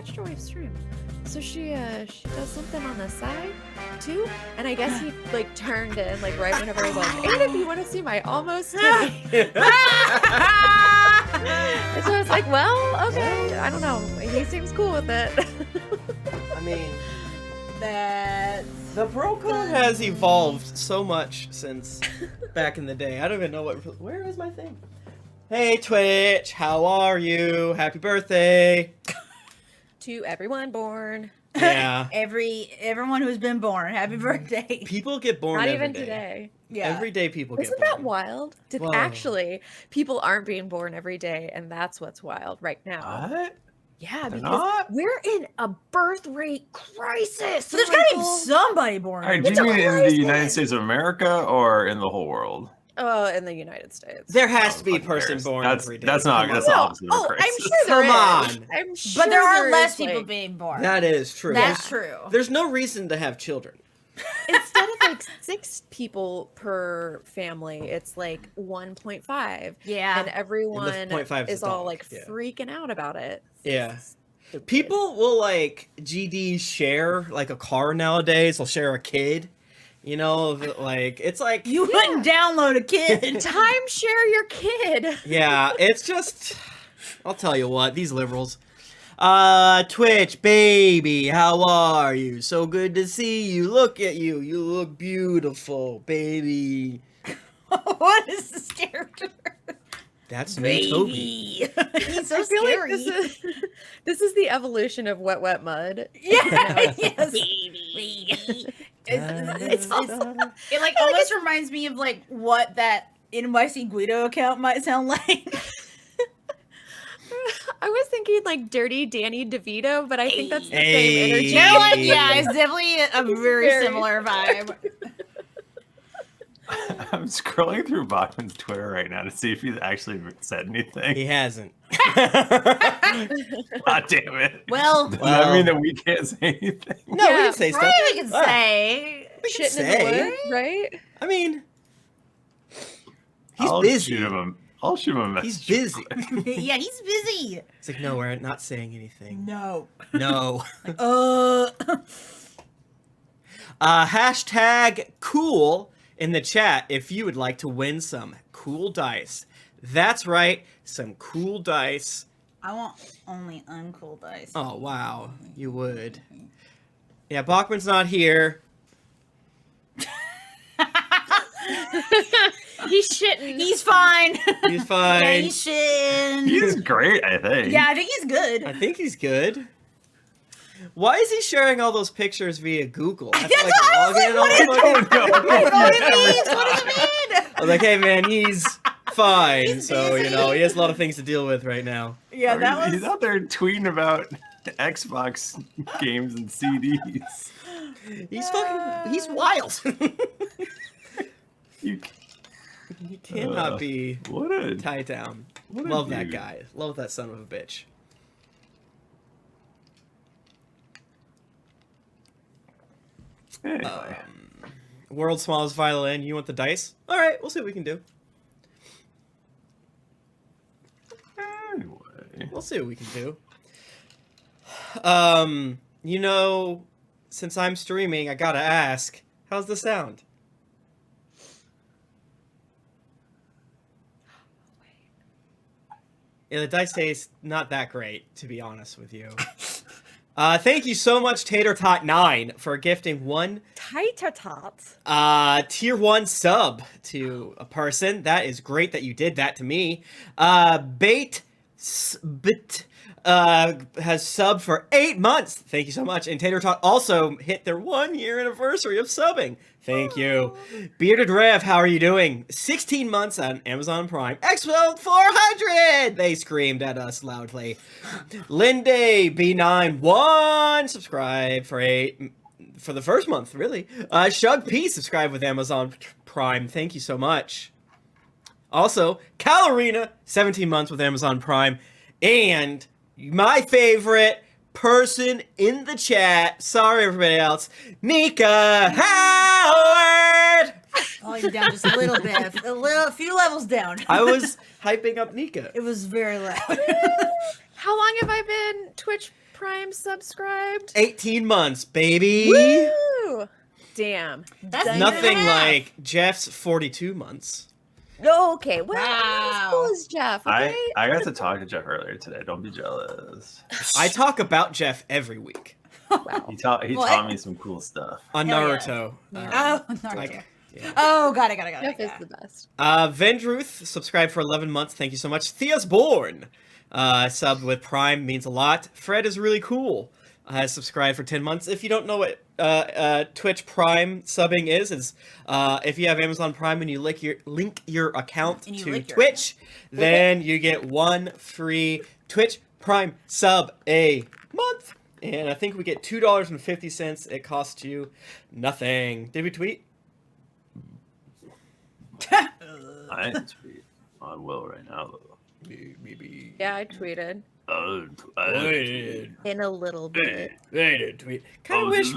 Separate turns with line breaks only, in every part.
watched her wife's stream. So she does something on the side too, and I guess he like turned in like right whenever he was like, and if you want to see my almost titty. And so I was like, well, okay, I don't know. He seems cool with it.
I mean,
That's
the pro code has evolved so much since back in the day. I don't even know where is my thing? Hey Twitch, how are you? Happy birthday.
To everyone born.
Yeah.
everyone who's been born. Happy birthday.
People get born
Not
every
even
day.
today.
Yeah.
Every day people
Isn't
get born.
that wild?
Whoa.
Actually, people aren't being born every day, and that's what's wild right now.
What?
Yeah,
They're
because
not?
we're in a birth rate crisis.
So there's gotta be
Michael.
somebody born.
All right,
It's
do
a
you mean in the
crisis.
United States of America or in the whole world?
Oh, in the United States.
There has to be a
Fucking
person
cares.
born
That's
every day.
that's not
Come
that's
on.
the
No,
opposite of a
I'm
crisis.
sure there
Come
is.
on.
I'm sure
But there are
is,
less people
like,
being born.
That is true.
That's
There's-
true.
There's no reason to have children.
Instead of like 6 people per family, it's like 1.5.
Yeah.
And everyone
0.5 is
is
a
all
dog,
like
yeah.
freaking out about it.
Yeah.
Stupid.
People will like GD share like a car nowadays. They'll share a kid. You know, like it's like
You wouldn't download a kid.
Timeshare your kid.
yeah, it's just I'll tell you what, these liberals. Twitch baby, how are you? So good to see you. Look at you. You look beautiful, baby.
What is this character?
That's me, Toby.
He's so
I feel
scary.
like this is the evolution of wet wet mud.
Yeah, yes.
Baby.
It's it like almost reminds me of like what that NYC Guido account might sound like.
I was thinking like Dirty Danny DeVito, but I think that's the
Hey.
same energy.
You know what? Yeah, it's definitely a very
Very.
similar vibe.
I'm scrolling through Bachmann's Twitter right now to see if he's actually said anything.
He hasn't.
God damn it.
Well,
Does that mean that we can't say anything?
No, we
Yeah,
can say stuff.
probably we can
Ah,
say.
we can
Shitting in the
say.
woods, right?
I mean, he's
I'll
busy.
I'll shoot him a message.
He's busy.
Yeah, he's busy.
It's like, no, we're not saying anything.
No.
No. Hashtag cool in the chat if you would like to win some cool dice. That's right, some cool dice.
I want only uncool dice.
Oh, wow. You would. Yeah, Bachmann's not here.
He's shitting.
He's fine.
He's
Yeah,
fine.
he's shitting.
He's great, I think.
Yeah, I think he's good.
I think he's good. Why is he sharing all those pictures via Google? I have to,
That's what I was like, what is
Oh, no.
What it means? What does it mean?
I was like, hey man, he's fine.
He's
So,
busy.
you know, he has a lot of things to deal with right now.
Yeah, that was.
He's out there tweeting about Xbox games and CDs.
He's wild.
You,
He cannot be
what a
tied down.
what a
Love that
dude.
guy. Love that son of a bitch.
Anyway.
World's smallest violin. You want the dice? All right, we'll see what we can do.
Anyway.
We'll see what we can do. You know, since I'm streaming, I gotta ask, how's the sound? Yeah, the dice taste not that great, to be honest with you. Thank you so much, Tater Tot 9, for gifting one
Tighter tots.
tier 1 sub to a person. That is great that you did that to me. Bit has subbed for 8 months. Thank you so much. And Tater Tot also hit their 1 year anniversary of subbing. Thank you. Bearded Rev, how are you doing? 16 months on Amazon Prime. Expo 400! They screamed at us loudly. Linday B9 1 subscribe for the first month, really. Shug P subscribed with Amazon Prime. Thank you so much. Also, Calorina 17 months with Amazon Prime. And my favorite person in the chat, sorry everybody else, Nika Howard!
Volume down just a little bit, a few levels down.
I was hyping up Nika.
It was very loud.
How long have I been Twitch Prime subscribed?
18 months, baby.
Woo! Damn.
That's
Done
Nothing
your
like Jeff's 42 months.
Oh, okay. Well, I'm not as
Wow.
cool as Jeff, okay?
I got to talk to Jeff earlier today. Don't be jealous.
I talk about Jeff every week
Wow.
He
What?
taught me some cool stuff.
on
Hell yeah.
Naruto.
Oh, Naruto.
Like, yeah.
Oh, got it.
Jeff is the best.
Vendruth subscribed for 11 months. Thank you so much. Thea's Born subbed with Prime, means a lot. Fred is really cool. Has subscribed for 10 months. If you don't know what Twitch Prime subbing is if you have Amazon Prime and you link your account
And you
to
lick your
Twitch, then you get one free Twitch Prime sub a month. And I think we get $2.50. It costs you nothing. Did we tweet?
I tweet on Will right now, though.
Maybe.
Yeah, I tweeted.
Oh,
In a little bit.
They did tweet. Kind of wish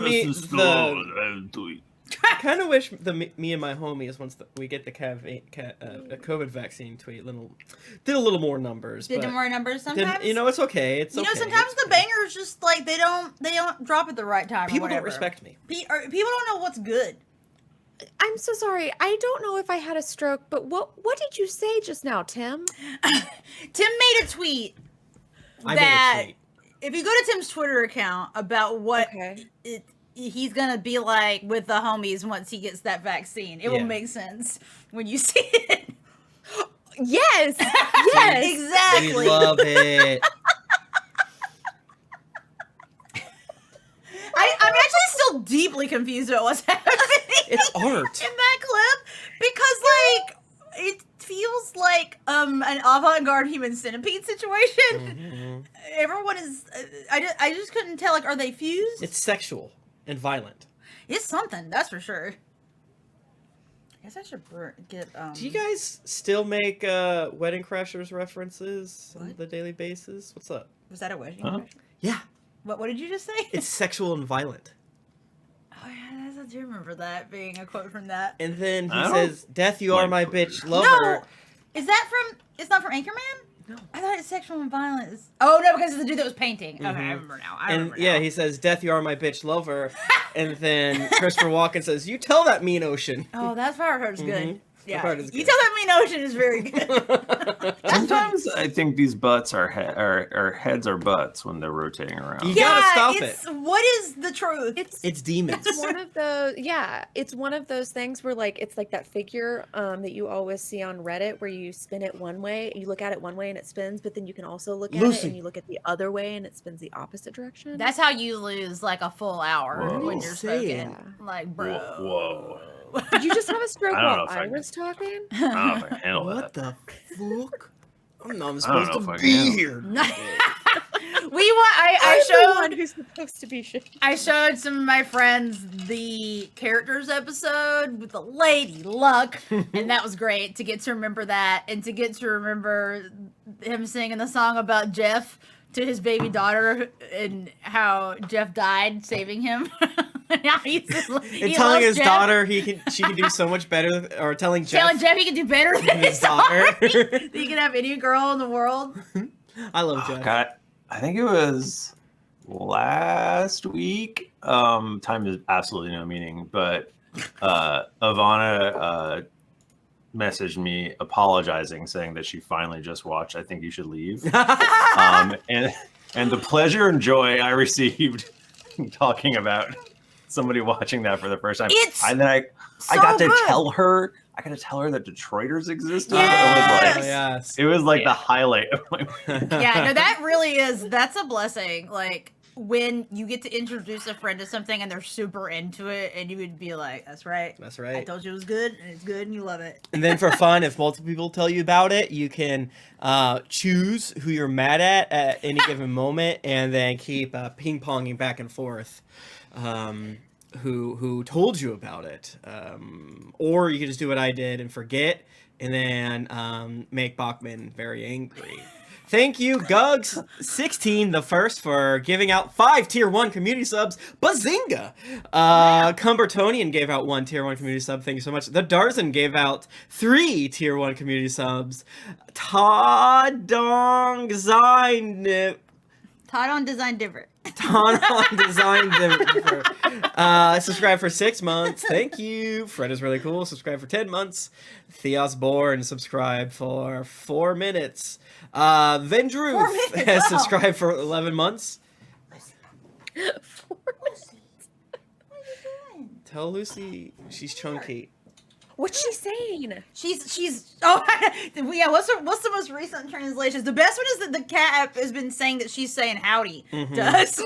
me me and my homies once we get the COVID vaccine tweet did a little more numbers.
Did
but
more numbers sometimes?
it's okay. It's okay.
Sometimes the bangers just like they don't drop at the right time.
People
or
don't
whatever.
respect me.
People don't know what's good.
I'm so sorry. I don't know if I had a stroke, but what did you say just now, Tim?
Tim made a tweet
I
that
made a tweet.
if you go to Tim's Twitter account about what
Okay.
he's gonna be like with the homies once he gets that vaccine, it will
Yeah.
make sense when you see it.
Yes. Yes.
Exactly.
We love it.
I'm actually still deeply confused about what's happening.
It's art.
In that clip because like it feels like an avant-garde human centipede situation. Everyone is I just couldn't tell, like, are they fused?
It's sexual and violent.
It's something, that's for sure. I guess I should get
Do you guys still make Wedding Crashers references on
What?
the daily basis? What's up?
was that a wedding?
Huh?
Question?
Yeah,
What did you just say?
it's sexual and violent.
Oh yeah, I do remember that being a quote from that.
And then he
I don't
says, "Death, you are
like
my
Twitter.
bitch lover."
No! Is that from it's not from Anchorman?
No.
I thought it's sexual and violence. Oh no, because it's the dude that was painting. Okay, I remember now.
And yeah, he says, "Death, you are my bitch lover." And then Christopher Walken says, "You tell that mean ocean."
Oh, that's part of it's good.
Mhm.
Yeah,
That part is
you
good.
tell that mean ocean is very good.
Sometimes I think these butts are heads are butts when they're rotating around.
You gotta stop
it's,
it.
What is the truth?
It's demons.
It's one of those, yeah, it's one of those things where, like, it's like that figure that you always see on Reddit where you spin it one way, you look at it one way and it spins, but then you can also look at it
Lucy.
and you look at the other way and it spins the opposite direction.
That's how you lose like a full hour
Whoa.
when you're
Say
smoking.
it.
Like, bro.
Whoa.
Did you just have a stroke
I don't know
while
if I
I
can-
was talking?
I don't know if I can handle
What
that.
the fuck? I'm not
I don't
supposed
know if
to
I can
be
handle
here.
I
I'm the one
showed
who's supposed to be shit.
I showed some of my friends the characters episode with the Lady Luck, and that was great to get to remember that and to get to remember him singing the song about Jeff to his baby daughter and how Jeff died saving him. Now he
And telling
loves
his
Jeff.
daughter she can do so much better, or telling
Telling
Jeff
Jeff he can do better than
his
his daughter.
daughter.
That he can have any girl in the world.
I love
Oh,
Jeff.
God, I think it was last week. Time has absolutely no meaning, but Ivana messaged me apologizing, saying that she finally just watched I Think You Should Leave. And the pleasure and joy I received talking about somebody watching that for the first time.
It's
I
so
got to
good.
tell her that Detroiters existed.
Yes.
It was like
Yeah.
the highlight of my
Yeah, no, that really is. That's a blessing. Like when you get to introduce a friend to something and they're super into it, and you would be like, "That's right.
That's
I
right.
told you it was good, and it's good, and you love it."
And then for fun, if multiple people tell you about it, you can choose who you're mad at any given moment, and then keep ping-ponging back and forth who told you about it. Or you can just do what I did and forget, and then make Bachmann very angry. Thank you, Gugs16 the first, for giving out 5 tier 1 community subs. Bazinga! Cumbertonian gave out 1 tier 1 community sub. Thank you so much. The Darzan gave out 3 tier 1 community subs. Tadong Zine.
Todd on design different.
Tanan designed them subscribe for 6 months. Thank you. Fred is really cool. Subscribe for 10 months. Theos Born subscribe for 4 minutes. Vendruth
4 minutes,
has
wow.
subscribed for 11 months.
4 minutes.
What are you doing?
Tell Lucy she's chunky.
What's she saying?
She's oh yeah. What's the most recent translations? The best one is that the cat has been saying that she's saying howdy to us.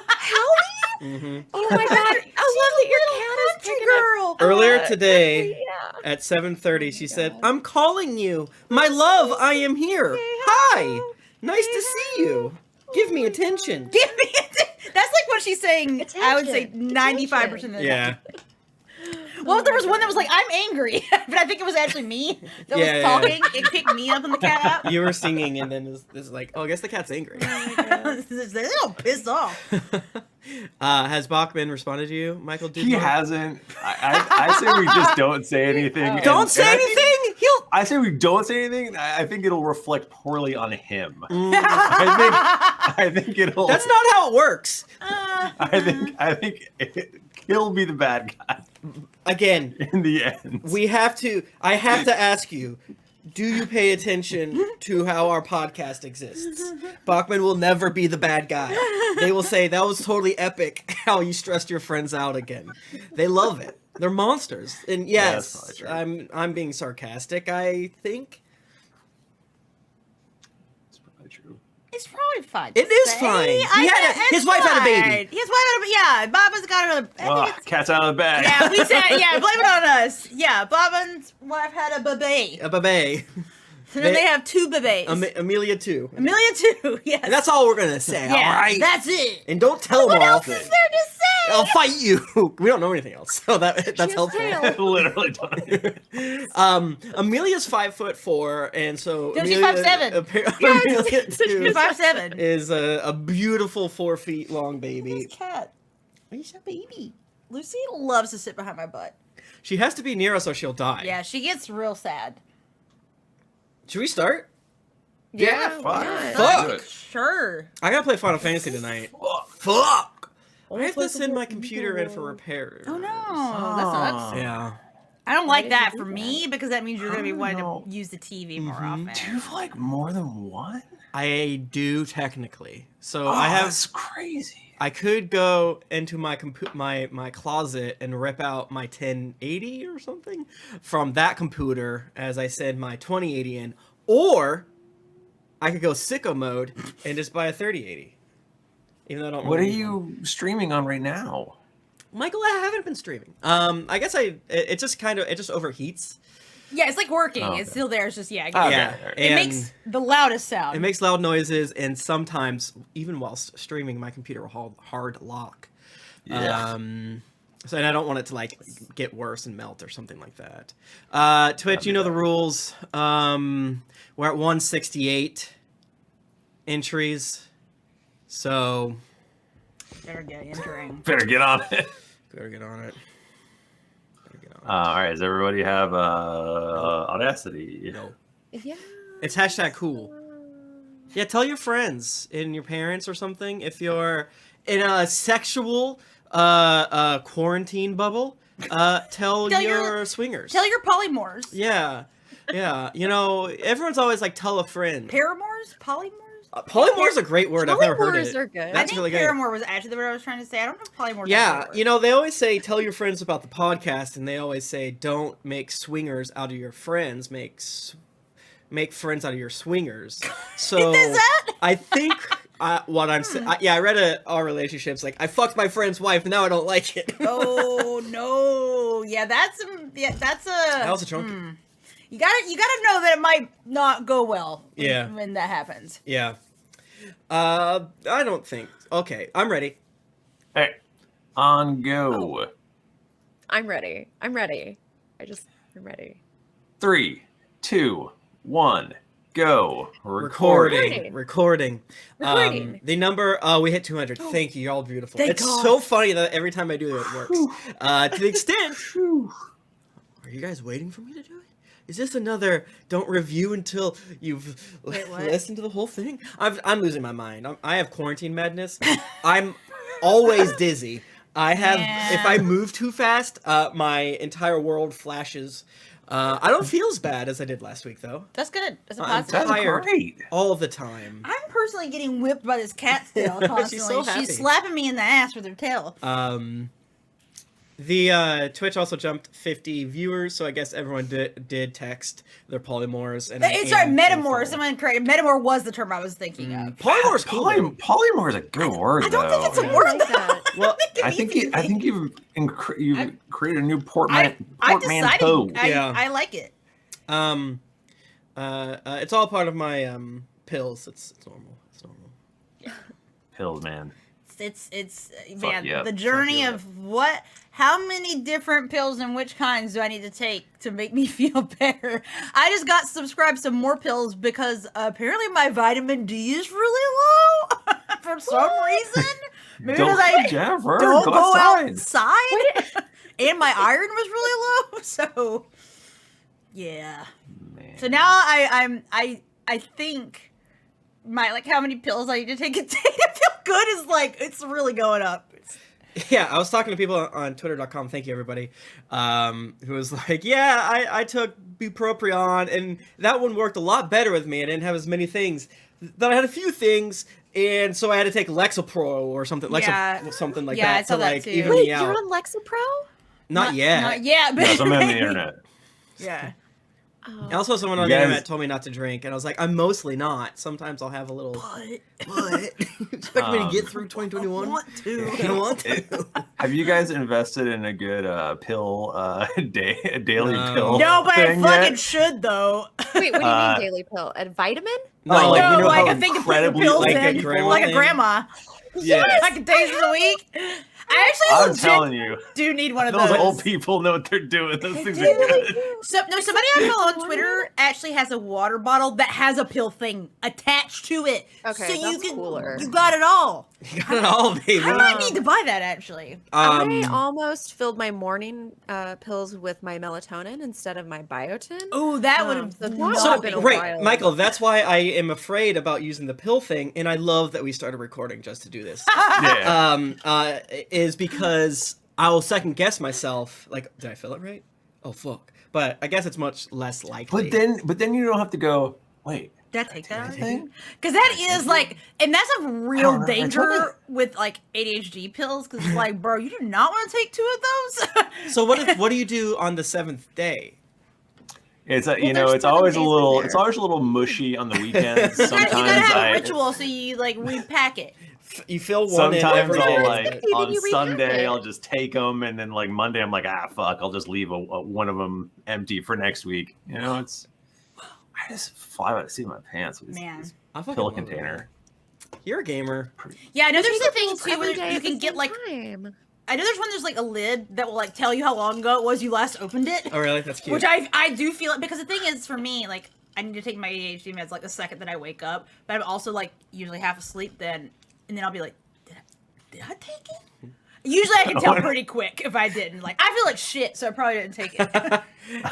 Howdy?
Mm-hmm.
Oh my god! I love that your cat is
country
picking up.
girl.
Earlier today
Yeah.
at 7:30, she said,
God.
"I'm calling you, my love. I am here. Hi, nice to see you. Give me attention."
Give me that's like what she's saying. I would say
Attention.
95% of the time.
Yeah.
Well, there was one that was like, I'm angry. But I think it was actually me that
Yeah,
was
yeah.
talking. It picked me up and the cat up.
You were singing, and then it's like, oh, I guess the cat's angry.
They're all pissed off.
Has Bachmann responded to you, Michael?
He hasn't. I say we just don't say anything.
Don't say
I think-
anything. He'll.
I say we don't say anything. I think it'll reflect poorly on him.
Mm,
I think it'll.
that's not how it works.
I think he'll be the bad guy
Again,
in the end.
I have to ask you, do you pay attention to how our podcast exists? Bachmann will never be the bad guy. They will say, that was totally epic how you stressed your friends out again. They love it. They're monsters. And
Yeah,
yes,
that's probably
I'm being sarcastic, I think.
It's probably true.
It's probably fine.
It is fine. His wife had a baby.
His wife had a baby. Yeah, Bobbin's got another. I think it's,
Cat's out of the bag.
yeah, we said, yeah, blame it on us. Yeah, Bobbin's wife had a baby.
A baby.
So then they have 2 babies.
Amelia too.
Amelia too, yes.
And that's all we're gonna say,
yeah,
alright?
that's it.
And don't tell them
What
all.
else is there to say?
I'll fight you. We don't know anything else, so that's
has
helpful.
tail.
Literally don't.
Amelia's 5'4", and so
No, she's
Amelia,
5'7".
Amelia too,
5'7".
is a beautiful 4 feet long baby.
This cat.
He's a baby.
Lucy loves to sit behind my butt.
She has to be near us or she'll die.
Yeah, she gets real sad.
Should we start?
Yeah,
fuck.
why not?
Fuck.
Do it.
Sure.
I gotta play Final Fantasy tonight. Fuck. I have to send my computer in for repair.
Oh no, that sucks.
Yeah.
I don't like
did you
that
do
for
that?
me because that means you're going to be wanting
know.
to use the TV more
Mhm.
often.
Do you have like more than one?
I do technically. So
Oh,
I have.
That's crazy.
I could go into my my closet and rip out my 1080 or something from that computer as I send my 2080 in, or I could go sicko mode and just buy a 3080. Even though I don't.
What are
really need one.
you streaming on right now?
Michael? I haven't been streaming. I guess it just overheats.
Yeah, it's like working.
Oh,
It's
okay.
still there. It's just, yeah. I get
Okay.
it.
Yeah,
It
and
makes the loudest sound.
it makes loud noises, and sometimes even whilst streaming, my computer will hard lock.
Yeah.
So, and I don't want it to like get worse and melt or something like that. Twitch, you know the rules. We're at 168 entries, so
Better get entering.
Better get on it.
better get on it.
All right. Does everybody have Audacity?
No.
Yeah.
It's hashtag cool. Yeah, tell your friends and your parents or something if you're in a sexual quarantine bubble. Tell your swingers.
Tell your polymorphs.
Yeah, yeah. You know, everyone's always like, tell a friend.
Paramores? Polymorphs?
Polymore's a great word. I've never heard
Polymorphs
it.
are good.
I
That's
think
really good.
paramore was actually what I was trying to say. I don't know if polymorphs
Yeah,
are
you know, they always say tell your friends about the podcast, and they always say don't make swingers out of your friends. Make friends out of your swingers. So
Is that?
I think what I'm saying. I read our relationships like I fucked my friend's wife, and now I don't like it.
Oh no. Yeah, that's a
That was a chunky.
You gotta know that it might not go well
Yeah.
when that happens.
Yeah. I don't think. Okay, I'm ready.
Hey, on go.
I'm ready. I'm ready. I'm ready.
3, 2, 1, go.
Recording.
Recording.
The number we hit 200. Thank you. You're all beautiful.
Thank
It's
God.
so funny that every time I do it, it works. To the extent. Are you guys waiting for me to do it? is this another don't review until you've
Wait, what?
listened to the whole thing? I'm losing my mind. I have quarantine madness. I'm always dizzy. I have, if I move too fast, my entire world flashes. I don't feel as bad as I did last week, though.
That's good. That's a
I'm
positive.
tired
great.
all the time.
I'm personally getting whipped by this cat's tail constantly.
She's so happy.
She's slapping me in the ass with her tail.
The Twitch also jumped 50 viewers, so I guess everyone did text their polymorphs. And
Sorry, metamor. Someone corrected. Metamor was the term I was thinking of.
Polymorph's cool.
Polymorph is a good word,
I don't think it's a
I
word.
like that.
Well,
I think you've created a new
I
portmanteau.
decided
Yeah.
I like it.
it's all part of my pills. It's normal. It's normal.
Pills, man.
It's
Fuck
man,
yeah.
the journey
Fuck yeah.
of how many different pills and which kinds do I need to take to make me feel better? I just got subscribed to more pills because apparently my vitamin D is really low for some reason. Maybe because I
Jennifer,
don't
go
go
outside.
outside. And my iron was really low, so yeah.
Man.
So now I think my how many pills I need to take a day to feel good is it's really going up.
Yeah, I was talking to people on Twitter.com. Thank you, everybody. Who was like, "Yeah, I took bupropion, and that one worked a lot better with me. I didn't have as many things. But I had a few things, and so I had to take Lexapro or something, something like
Yeah, I
that
saw
to
that too.
even
Wait,
me
you're
out.
on Lexapro?
Not yet.
Not yet, but
Yes, I'm on the internet.
Yeah.
Oh.
Also, someone on
You
the
guys-
internet told me not to drink, and I was like, I'm mostly not. Sometimes I'll have a little. What? Expect me to get through 2021?
to.
I want to.
Have you guys invested in a good pill a daily
No.
pill?
No, but I
thing
fucking
yet?
should though.
Wait, what do you mean daily pill? A vitamin?
No,
Like,
like, you know
like
how
a thing to put your
incredibly-
pills
like a
in,
grandma
like a
thing?
grandma.
Yeah.
Like days of the week. I actually
I'm
legit
telling you,
do need one of
those
those.
old people know what they're doing. Those things are
do, they
good.
do.
Somebody I follow on Twitter actually has a water bottle that has a pill thing attached to it.
Okay,
so you
that's cooler.
You got it all.
You got it all, baby.
I might need to buy that actually.
I almost filled my morning pills with my melatonin instead of my biotin.
Oh, that would have
so that
not
So,
been a
right,
while.
Michael, that's why I am afraid about using the pill thing, and I love that we started recording just to do this.
Yeah.
Is because I'll second guess myself. Like, did I fill it right? Oh fuck! But I guess it's much less likely.
But then you don't have to go. Wait.
Did I take that
take
thing? Because that is and that's a real
know, I told
danger with ADHD pills. Because it's bro, you do not want to take 2 of those.
So what do you do on the 7th day?
It's
there's
it's
7
always a
days in
little
there.
it's always a little mushy on the weekends.
You
Sometimes
gotta have
I
a ritual, so you repack it.
You fill one in
sometimes
every day.
I'll
Wait, then
on
you repack
Sunday
it.
I'll just take them, and then Monday I'm like, fuck, I'll just leave one of them empty for next week. You know, I just fly by the seat of my pants with
Man.
this
I fucking
pill
love it.
container.
You're a gamer.
Yeah, I know there's
Take
a thing
pills
too
every
where
day
you
at the
can get
same time.
I know there's a lid that will tell you how long ago it was you last opened it.
Oh really? That's cute.
Which I do feel it because the thing is for me I need to take my ADHD meds the second that I wake up, but I'm also usually half asleep then, and then I'll be like, did I take it? Usually I can tell pretty quick if I didn't. I feel like shit, so I probably didn't take it.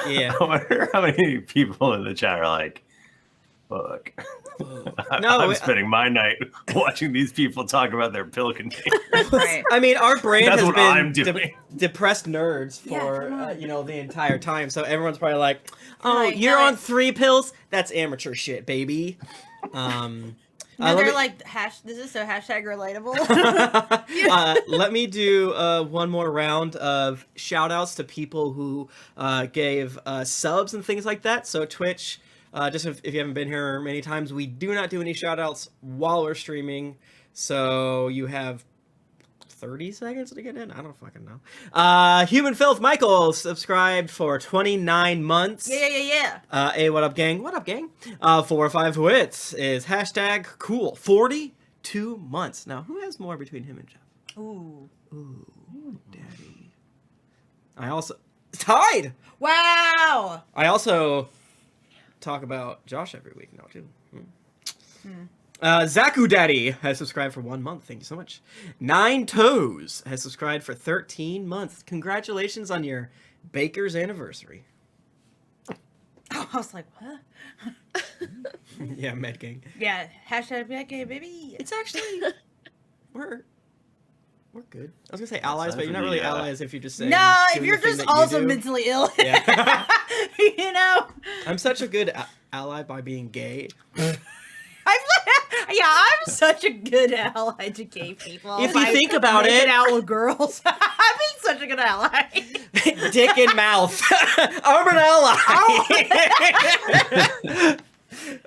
Yeah.
I wonder how many people in the chat are like, fuck.
No,
I'm spending my night watching these people talk about their pill container.
Right.
I mean, our brand
That's
has
what
been
I'm doing.
depressed nerds
Yeah,
for
come on.
the entire time. So everyone's probably like, "Oh,
Right,
you're
right.
on 3 pills? That's amateur shit, baby."
No,
let
they're
me-
this is so hashtag relatable.
let me do one more round of shout outs to people who gave subs and things like that. So Twitch, just if you haven't been here many times, we do not do any shout outs while we're streaming. So you have 30 seconds to get in? I don't fucking know. Human Filth Michael subscribed for 29 months.
yeah.
Hey, what up, gang? What up, gang? 4 or 5 wits is hashtag cool. 42 months. Now, who has more between him and Jeff?
Ooh.
Daddy. I also... Tied!
Wow.
I also talk about Josh every week now, too. Zaku Daddy has subscribed for 1 month. Thank you so much. 9 Toes has subscribed for 13 months. Congratulations on your baker's anniversary.
I was like, what?
Yeah, Med Gang.
Yeah, hashtag Med Gang, baby.
It's actually we're good. I was gonna say allies,
time
but you're
for
not
the,
really allies if you're just saying.
No, if
doing
you're
the thing
just
that you
also
do.
mentally ill.
Yeah.
You know?
I'm such a good ally by being gay.
I'm such a good ally to gay people.
If you think about
make
it.
out with girls. I'm being such a good ally.
Dick in mouth. I'm an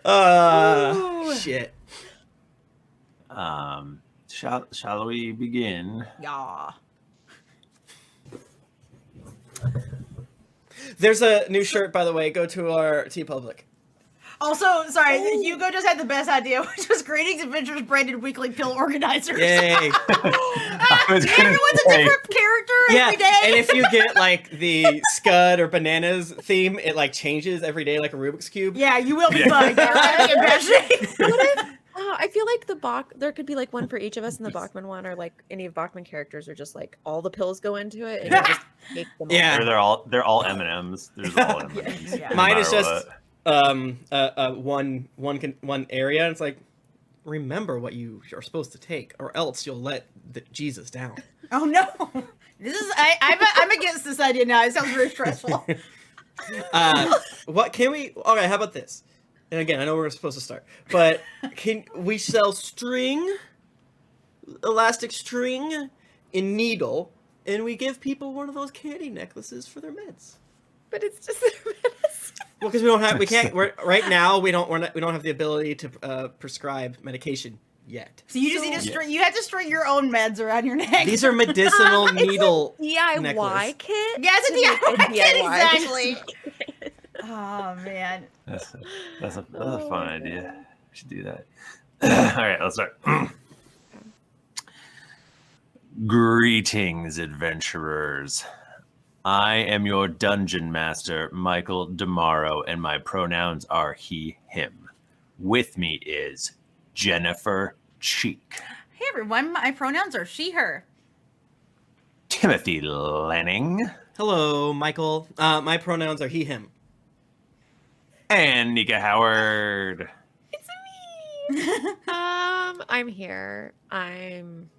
ally. Shit.
Shall we begin?
Yeah.
There's a new shirt, by the way. Go to our TeePublic.
Also, sorry, Hugo just had the best idea, which was Greetings Adventures branded weekly pill organizers.
Yay.
Everyone's a different character every day.
And if you get like the Scud or Bananas theme, it like changes every day like a Rubik's Cube.
Yeah, you will be fine.
I feel like there could be like one for each of us in the Bachmann one, or like any of Bachmann characters, or just like all the pills go into it and you just take them all.
Yeah.
They're all M&Ms. There's all M&Ms.
Yeah.
No
Mine is
matter
just
what.
one area, and it's like, remember what you are supposed to take, or else you'll let Jesus down.
Oh no. I'm against this idea now. It sounds very stressful.
What can we? Okay, how about this? And again, I know we're supposed to start, but can we sell string, elastic string, in needle, and we give people one of those candy necklaces for their meds?
But it's just their medicine.
Well, because we can't. Right now we don't have the ability to prescribe medication yet.
So you just need to string. You have to string your own meds around your neck.
These are medicinal needle
DIY
necklace.
kit?
Yeah, it's a DIY kit,
DIY.
exactly. Oh man.
That's a fun idea. We should do that. All right, let's start. Greetings, adventurers. I am your dungeon master, Michael DiMauro, and my pronouns are he, him. With me is Jennifer Cheek,
Hey everyone, my pronouns are she, her.
Timothy Lanning,
Hello, Michael. My pronouns are he, him.
and Nika Howard.
It's me. I'm here. I'm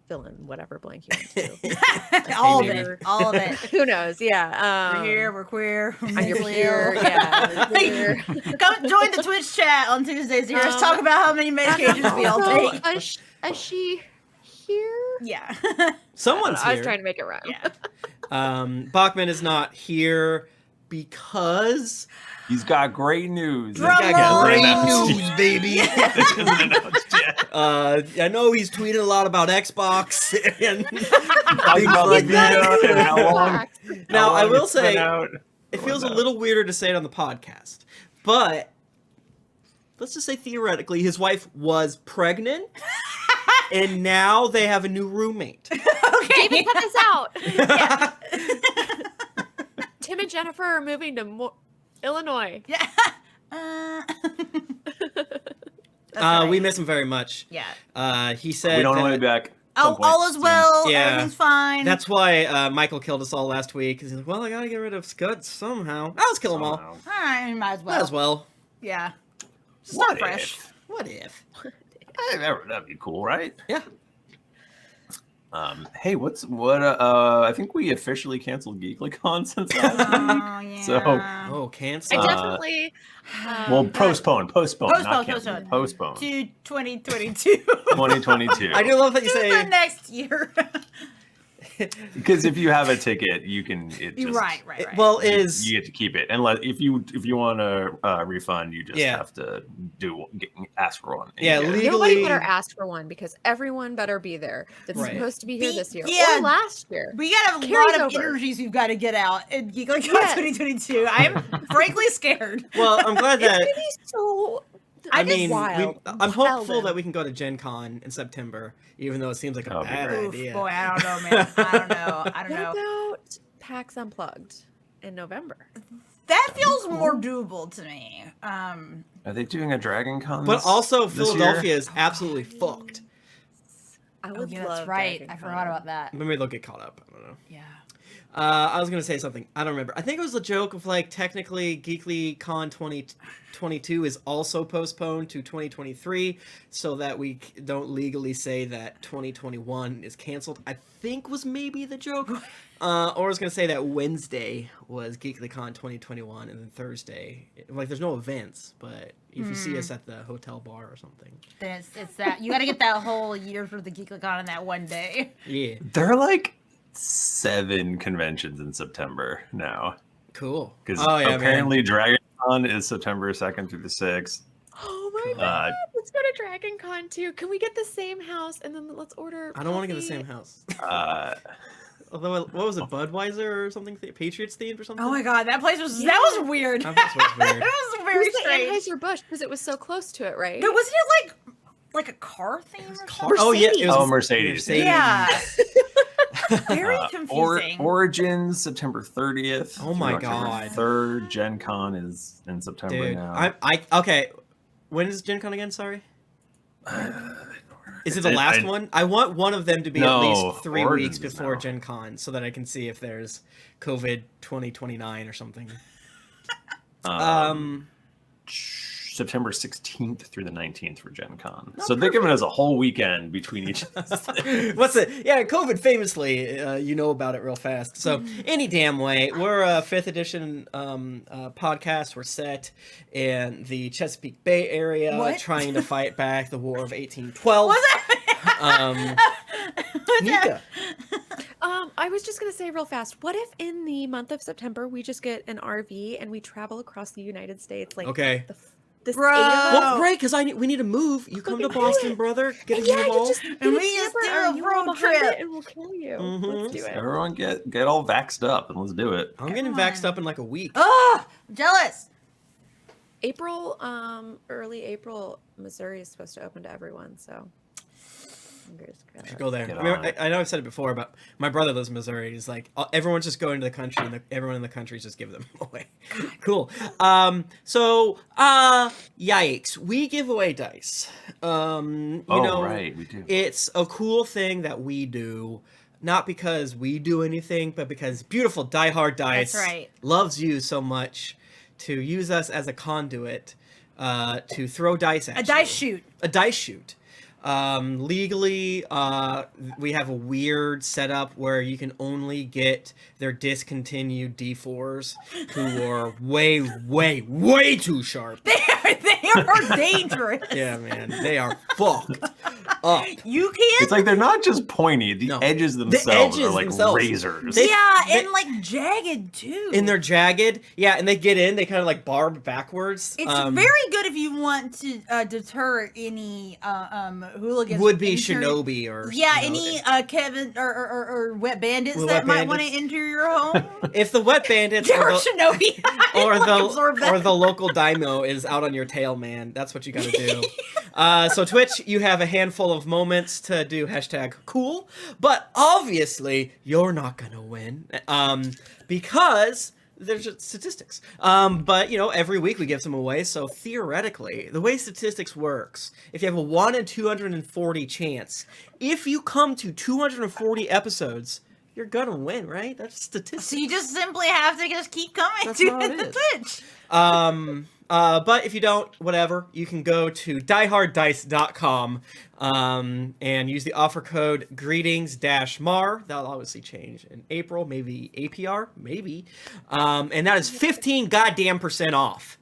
filling whatever blank you want to.
All of
Maybe.
it. All of it.
Who knows? Yeah.
We're here, we're queer. We're
I'm
mentally
here.
ill.
Yeah. we're here.
Come join the Twitch chat on Tuesdays. Hear us talk about how many medications we all
Also,
take.
is she here?
Yeah.
Someone's
I was
here.
trying to make it rhyme.
Yeah.
Bachmann is not here because
He's got great news.
Drum
That
roll.
hasn't
great
announced
news,
yet.
baby.
That hasn't announced yet.
I know he's tweeting a lot about Xbox. And
Talking about the
like that.
video and how long.
Now,
how
I
long
will
it's been
say,
out.
it feels a little weirder to say it on the podcast, but let's just say theoretically, his wife was pregnant, and now they have a new roommate.
Okay.
David, cut this out. Tim and Jennifer are moving to Illinois.
Yeah. That's right.
We miss him very much.
Yeah.
He said
We don't
that-
want to be back.
Oh, all is well.
Yeah.
Everything's fine.
That's why Michael killed us all last week. He's like, well, I gotta get rid of Scud somehow. Let's kill them all.
all right. Might as well.
Might as well.
Yeah.
What
Start fresh.
if?
What if?
That'd be cool, right?
Yeah.
Hey, what? I think we officially canceled GeeklyCon since last week.
Oh, yeah.
So-
Oh, cancel.
I definitely.
Well, postpone, not
Postpone,
cancel.
postpone.
Postpone.
To 2022.
2022.
I do love that you
To the
say.
next year.
Because if you have a ticket, you can. It just,
right.
Well, is
you get to keep it, unless if you want a refund, you just
Yeah.
have to ask for one. and
Yeah,
you get it.
legally-
Nobody better ask for one because everyone better be there that's
Right.
supposed to be here this year
Yeah.
or last year.
We got a
Carries
lot of
over.
energies we've got to get out in GeeklyCon
Yes.
2022. I am frankly scared.
well, I'm glad
It's
that.
gonna be so.
I mean,
wild.
I'm hopeful
Wild.
that we can go to Gen Con in September, even though it seems like a
That'd be
bad
great.
Oof,
idea.
boy, I don't know, man. I don't know.
What about PAX Unplugged in November?
That feels more doable to me.
Are they doing a Dragon Con?
But also,
this year?
Philadelphia is absolutely fucked.
I
Oh,
would
yeah,
love.
that's right.
Dragon
I
Con.
forgot about that.
Maybe they'll get caught up. I don't know.
Yeah.
I was gonna say something. I don't remember. I think it was a joke of like technically GeeklyCon 2022 is also postponed to 2023, so that we don't legally say that 2021 is canceled. I think was maybe the joke. Or I was gonna say that Wednesday was GeeklyCon 2021, and then Thursday, like there's no events, but if you see us at the hotel bar or something,
Then it's that you got to get that whole year's worth of GeeklyCon in that one day.
yeah,
There are like 7 conventions in September now.
cool.
Because
Oh yeah,
apparently Dragon Con is September 2nd through the 6th.
Oh my god, let's go to Dragon Con too. Can we get the same house and then let's order?
I don't want to get the
coffee?
same house.
Uh,
Although, what was it, Budweiser or something? Patriots themed or something?
Oh my god, that place was
Yeah.
that was weird.
That place was weird.
It was
It
very
was the
strange.
Anheuser-Busch because it was so close to it, right?
No, wasn't it like a car theme or something?
Oh yeah, it was
Oh, Mercedes.
Yeah. Very confusing.
Origins, September 30th.
Oh my
through October
God.
3rd. Gen Con is in September
Dude,
now.
okay. When is Gen Con again? Sorry. Is it the last one? I want one of them to be at
No,
least 3
Origins
weeks
is
before
now.
Gen Con, so that I can see if there's COVID 2029 or something.
September 16th through the 19th for Gen Con. So they're giving us a whole weekend between each of those things.
What's it? Yeah, COVID famously, you know about it real fast. So any damn way, we're a 5th edition podcast. We're set in the Chesapeake Bay area,
What?
trying to fight back the War of 1812.
What's that?
Nika.
I was just gonna say real fast. What if in the month of September we just get an RV and we travel across the United States? Like
Okay.
this
Bro.
8 of us?
Well, great, because we need to move. You come to
Okay.
Boston, brother. Get a
Yeah, you
U-Haul.
just get
And
a
we just
camper
do
or
a
you
road
roll behind
trip.
it and we'll kill you.
Mhm.
Let's do it.
Everyone get all vaxxed up and let's do it.
I'm getting
Come
vaxxed
on.
up in like a week.
Oh, jealous.
April, early April, Missouri is supposed to open to everyone. So fingers
Should
crossed.
go there.
Get
I, mean,
on it.
I know I've said it before, but my brother lives in Missouri. He's like, everyone's just going to the country, and everyone in the country is just giving them away. Cool. Yikes. We give away dice. You know,
Right, we do.
it's a cool thing that we do, not because we do anything, but because beautiful Die Hard Dice
That's right.
loves you so much to use us as a conduit to throw dice at
A
you.
dice shoot.
A dice shoot. Legally, we have a weird setup where you can only get their discontinued D4s who are way, way, way too sharp.
They are dangerous.
Yeah, man, they are fucked up.
You can't.
It's like they're not just pointy. The
No.
edges
The
themselves
edges
are like
themselves.
razors.
They-
yeah,
they-
and like jagged too.
And they're jagged. Yeah, and they get in, they kind of like barb backwards.
It's very good if you want to deter any hooligans.
Would be
entering-
Shinobi or
Yeah,
you know,
any Kevin or wet bandits
Well,
that
wet
might want to
bandits.
enter your home.
if the wet bandits
Or
or the,
Shinobi.
or
absorb that.
the local daimyo is out on your tail, man. That's what you got to do. So Twitch, you have a handful of moments to do #cool, but obviously you're not gonna win because there's just statistics. But you know, every week we give some away. So theoretically, the way statistics works, if you have a 1 in 240 chance, if you come to 240 episodes, you're gonna win, right? That's statistics.
So you just simply have to just keep coming
That's
to
how it
the
is.
Twitch.
But if you don't, whatever, you can go to dieharddice.com and use the offer code greetings-mar. That'll obviously change in April, maybe APR, maybe. And that is 15 goddamn % off.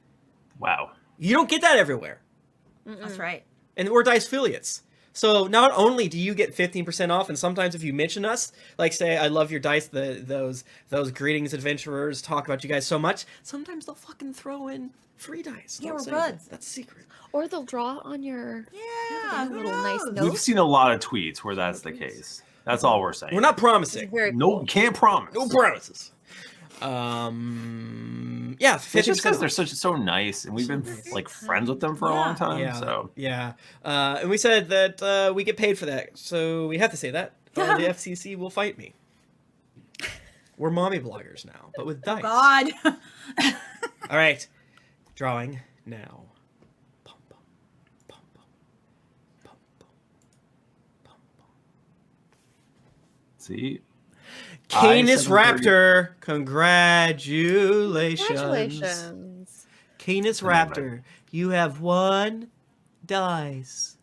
Wow.
You don't get that everywhere.
That's right.
And we're Dice affiliates. So not only do you get 15% off, and sometimes if you mention us, like say, I love your dice, those greetings adventurers talk about you guys so much, sometimes they'll fucking throw in free dice.
Yeah,
Don't
we're
say
buds.
that. That's secret.
Or they'll draw on your
Yeah,
a
who
little nice
knows?
note.
We've seen a lot of tweets where that's the case. That's all we're saying.
We're not
It's
promising.
very
No,
cool.
can't promise.
No promises. Yeah,
It's just
50%
because they're
off.
so nice, and we've been like friends with them for a long time.
Yeah,
So
yeah. And we said that we get paid for that, so we have to say that. The FCC will fight me. We're mommy bloggers now, but with dice.
God.
All right, drawing now. Pum, pum, pum, pum, pum, pum, pum, pum.
see,
Canis
730.
Raptor, congratulations.
Congratulations.
Canis Raptor, you have 1 dice.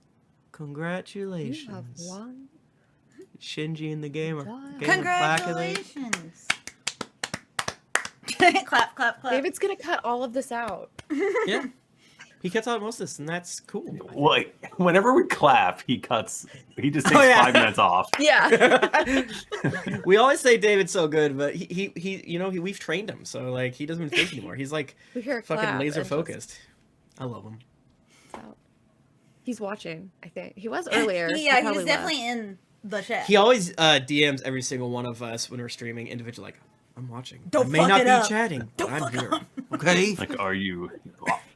Congratulations.
You have 1
Shinji in the game.
dice.
Congratulations. Clap, clap, clap.
David's gonna cut all of this out.
Yeah. He cuts out most of this, and that's cool.
Well, whenever we clap, he just takes
Oh, yeah.
5 minutes off.
Yeah.
We always say David's so good, but we've trained him, so like he doesn't even think anymore. He's like
We hear a
fucking
clap
laser
and
focused. I love him.
just out. He's watching, I think. He was earlier.
Yeah, he
probably
was definitely in the chat.
He always DMs every single one of us when we're streaming individually, like, I'm watching.
Don't
I may
fuck
not
it
be
up.
chatting, but
Don't
I'm
fuck
here.
up.
Okay?
Like, are you?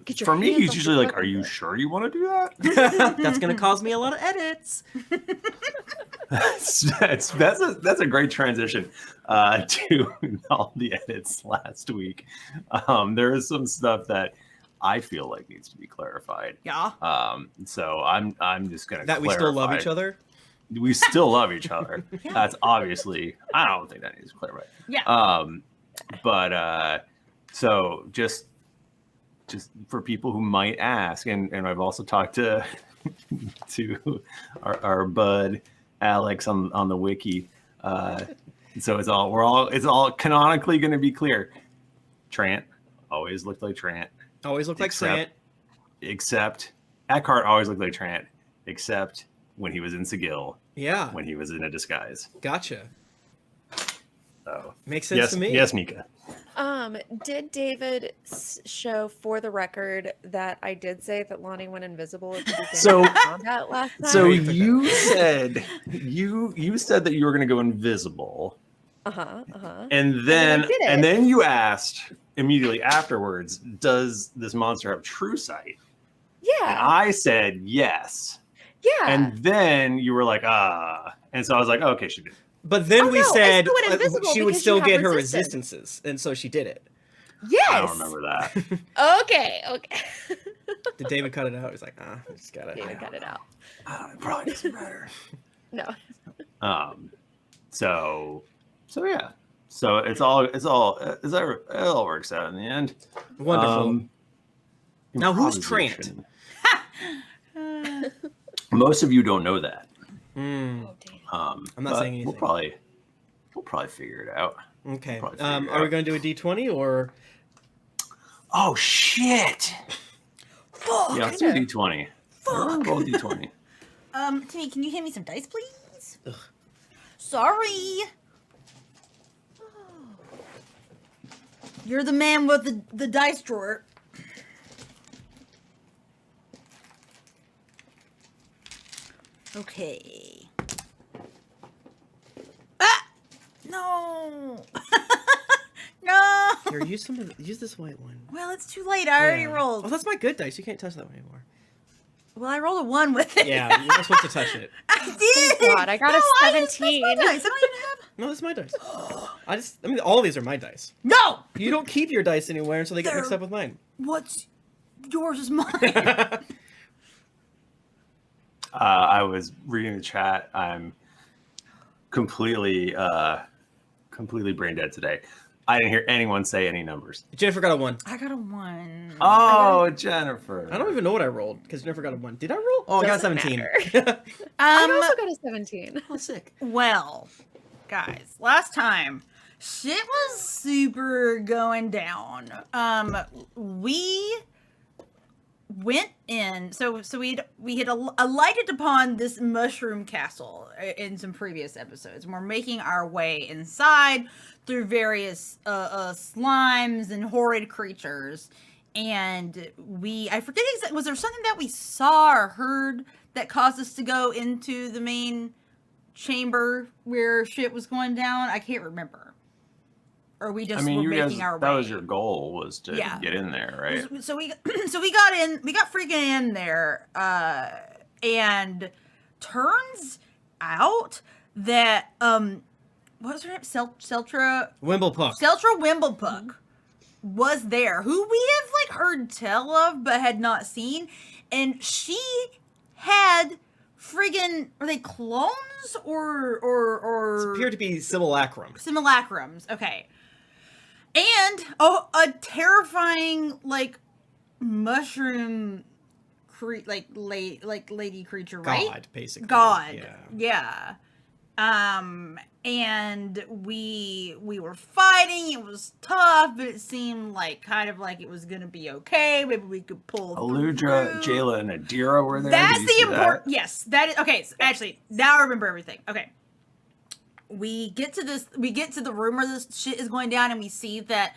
Get your
For me,
hands
he's
off
usually
the
like, "Are you
button.
sure you want to do that?"
That's gonna cause me a lot of edits.
that's a great transition to all the edits last week. There is some stuff that I feel like needs to be clarified.
Yeah.
So I'm just gonna
That we still love
clarify.
each other.
We still love each other. That's obviously, I don't think that needs to clarify.
Yeah.
But so just for people who might ask, and I've also talked to our bud Alex on the wiki. So it's all canonically going to be clear. Trant always looked like Trant.
Always look like Trant.
Except Eckhart always looked like Trant, except when he was in Sigil,
Yeah.
when he was in a disguise.
Gotcha.
So
Makes sense
yes,
to me.
yes, Nika.
Did David show for the record that I did say that Lonnie went invisible at the beginning
So-
of combat last time?
So
you took
you said you said that you were going to go invisible, and
then I did it.
then you asked immediately afterwards, "Does this monster have true sight?" And
Yeah.
I said yes,
Yeah.
and then you were like, and so I was like, okay, she did.
But then
Oh,
we
no, I
said
still went invisible
she would
because
still
you have
get her
resistance.
resistances, and so she did it.
Yes.
I don't remember that.
Okay.
Did David cut it out? He's like, I just gotta.
David cut it out.
It probably doesn't matter.
No.
So yeah. So it all works out in the end.
Wonderful. Now who's Trant?
Improvisation. Most of you don't know that.
Hmm.
Oh, damn.
I'm not
but
saying anything.
We'll probably figure it out.
Okay.
Probably figure it
Are we
out.
going to do a D20 or?
Oh shit!
Fuck.
Yeah, let's do D20. Roll D20.
Timmy, can you hand me some dice, please? Ugh. Sorry. You're the man with the dice drawer. Okay. Ah! No. No.
Here, use this white one.
Well, it's too late. I already
Yeah.
rolled.
Oh, that's my good dice. You can't touch that one anymore.
Well, I rolled a 1 with it.
Yeah, you're not supposed to touch it.
I did.
Thank God, I got a
No,
17.
That's my dice. I don't even have.
No, that's my dice. I mean, all these are my dice.
No.
You don't keep your dice anywhere until they get mixed
They're-
up with mine.
What's yours is mine.
I was reading the chat. I'm completely brain dead today. I didn't hear anyone say any numbers.
Jennifer got a 1.
I got a 1.
Oh, Jennifer.
I don't even know what I rolled because Jennifer got a 1. Did I roll? Oh, I got a
Doesn't
17.
I also got a 17.
Oh, sick.
Well, guys, last time shit was super going down. We went in, so we had alighted upon this mushroom castle in some previous episodes, and we're making our way inside through various slimes and horrid creatures. And I forget exactly, was there something that we saw or heard that caused us to go into the main chamber where shit was going down? I can't remember. Or we just were
you
making
guys,
our way.
that was your goal, was to
Yeah.
get in there, right?
So we got freaking in there, and turns out that what was her name? Seltra
Wimblepuck.
Wimblepuck was there, who we have like heard tell of but had not seen, and she had friggin' are they clones or
appear to be simulacrums.
simulacrums? Okay. And a terrifying like mushroom lady creature, right?
God, basically.
God. Yeah. And we were fighting. It was tough, but it seemed like kind of like it was gonna be okay. Maybe we could pull
Aludra,
through.
Jayla, and Adira were there.
That's
Did you
the
see
important.
that?
Yes, that is okay. So actually, now I remember everything. Okay, we get to this. We get to the room where this shit is going down, and we see that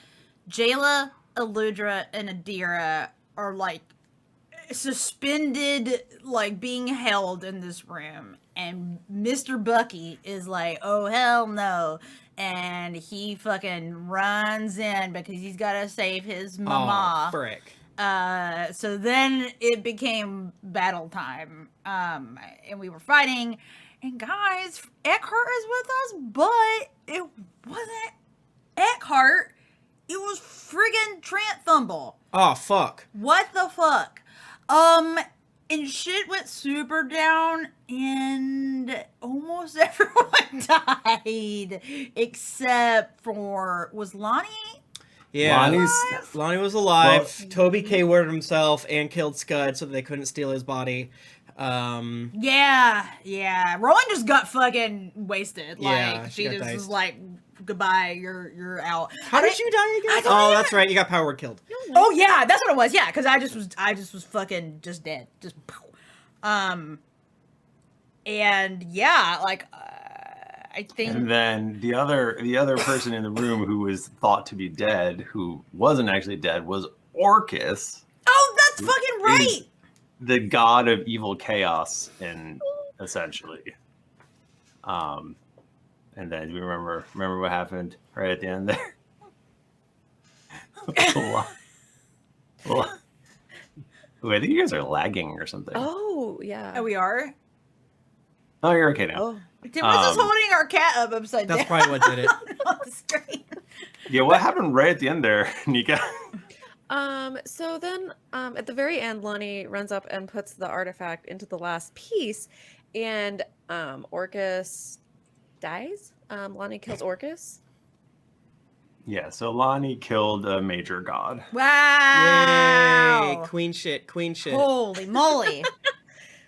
Jayla, Aludra, and Adira are like suspended, like being held in this room. And Mr. Bucky is like, oh, hell no. And he fucking runs in because he's got to save his mama.
Oh, frick.
So then it became battle time. And we were fighting. And guys, Eckhart is with us, but it wasn't Eckhart. It was friggin' Trent Thumble.
Oh, fuck.
What the fuck? And shit went super down, and almost everyone died, except for, was Lahni?
Yeah,
Lonnie's-
Lonnie was alive.
Well-
Toby K-worded himself and killed Skud so that they couldn't steal his body.
Yeah. Rowan just got fucking wasted.
Yeah,
Like,
she
she
got
just
diced.
was like, goodbye, you're out.
How did you die again?
I don't
Oh,
even-
that's right. You got power word killed.
Oh yeah, that's what it was. Yeah, because I just was fucking just dead. Just and yeah, like I think
And then the other person in the room who was thought to be dead, who wasn't actually dead, was Orcus,
oh, that's fucking right.
is the god of evil chaos, and essentially. And then do you remember what happened right at the end there? Wait, I think you guys are lagging or something.
Oh, yeah.
Oh, we are.
Oh, you're okay now.
Oh.
Tim was just holding our cat up upside
That's
down
probably what did it.
on the screen.
Yeah, what happened right at the end there, Nika?
So then, at the very end, Lahni runs up and puts the artifact into the last piece, and Orcus dies. Lahni kills Orcus.
Yeah, so Lahni killed a major god.
Wow.
Yay! Queen shit.
Holy moly.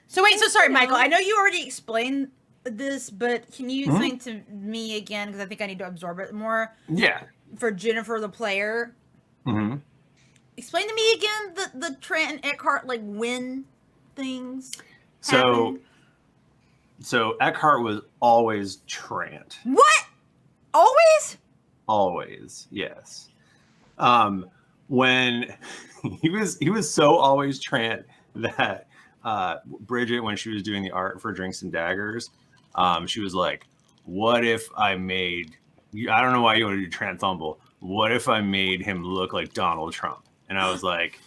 So wait, so sorry, Michael. I know you already explained this, but can you explain to me again? Because I think I need to absorb it more.
Yeah.
For Jennifer, the player.
Mm-hmm.
Explain to me again the Trent and Eckhart like win things.
So,
happen.
so Eckhart was always Trant.
What? Always?
Always, yes. When he was so always Trant that Bridget, when she was doing the art for Drinks and Daggers, she was like, "What if I made? I don't know why you want to do Trant Thumble. What if I made him look like Donald Trump?" And I was like,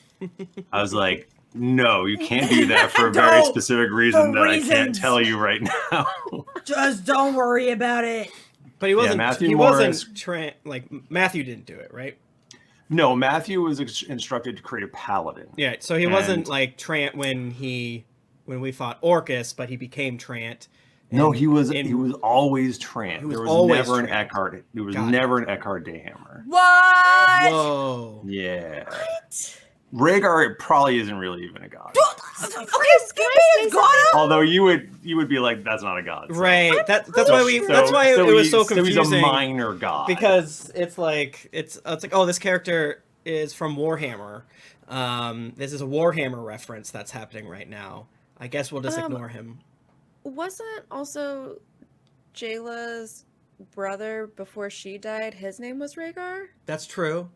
no, you can't do that for a very
Don't.
specific reason
For
that I can't
reasons.
tell you right now.
Just don't worry about it.
But he wasn't.
Matthew
he
Morris-
wasn't Matthew didn't do it, right?
No, Matthew was instructed to create a paladin.
Yeah. So he wasn't like Trant when we fought Orcus, but he became Trant.
No,
And-
he was
and-
always Trant.
He was
There was
always
never an
Trant.
Eckhart. There was
Got it.
never an Eckhart Dayhammer.
What?
Whoa.
Yeah. Rhaegar probably isn't really even a god.
Okay, Skip God up.
Although you would be like, that's not a god. So-
Right. That's why we.
So-
That's why it was so
So
confusing.
he's a minor god.
Because it's like oh, this character is from Warhammer. This is a Warhammer reference that's happening right now. I guess we'll just ignore him.
Wasn't also Jayla's brother before she died? His name was Rhaegar?
That's true.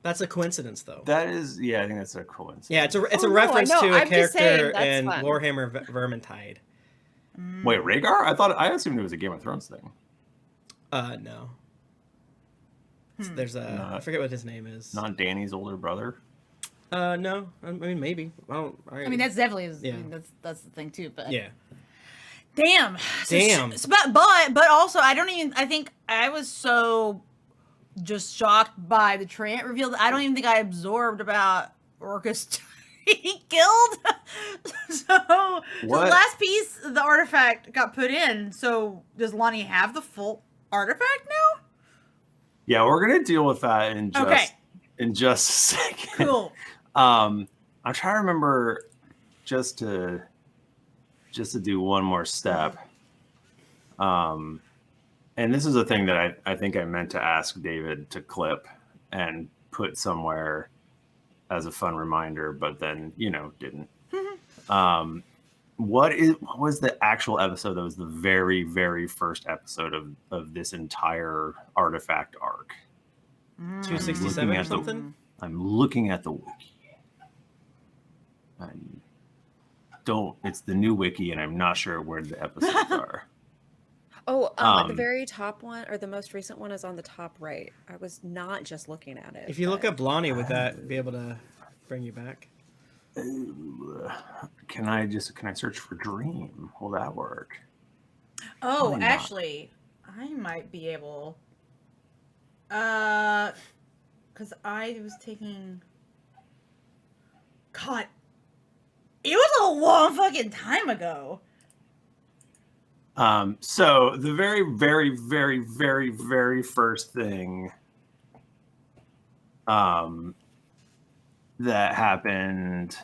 That's a coincidence, though.
that is, yeah, I think that's a coincidence.
Yeah, it's a
Oh, no,
reference
I know.
to a
I'm just saying,
character
that's
in
fun.
Warhammer Vermintide.
Wait, Rhaegar? I assumed it was a Game of Thrones thing.
No. There's a I forget what his name is.
Not Dany's older brother.
No. I mean, maybe.
I mean, that's definitely
Yeah.
I mean, that's the thing too. But
Yeah.
damn,
Damn.
But also, I think I was so just shocked by the Trant reveal that I don't even think I absorbed about Orcus he killed. So the
What?
last piece, the artifact got put in. So does Lahni have the full artifact now?
Yeah, we're gonna deal with that in just
Okay.
in just a second.
Cool.
I'm trying to remember just to do one more step. And this is a thing that I think I meant to ask David to clip and put somewhere as a fun reminder, but then didn't. What was the actual episode that was the very, very first episode of this entire artifact arc?
267
Looking
or
at the-
something?
I'm looking at the wiki. It's the new wiki, and I'm not sure where the episodes are.
Oh, at the
Um,
very top one, or the most recent one, is on the top right. I was not just looking at it.
If you look
but-
up Lahni, would that be able to bring you back?
Can I search for Dream? Will that work?
Oh,
Probably not.
actually, I might be able. Because I was taking. God, it was a long fucking time ago.
So the very, very, very, very, very first thing that happened.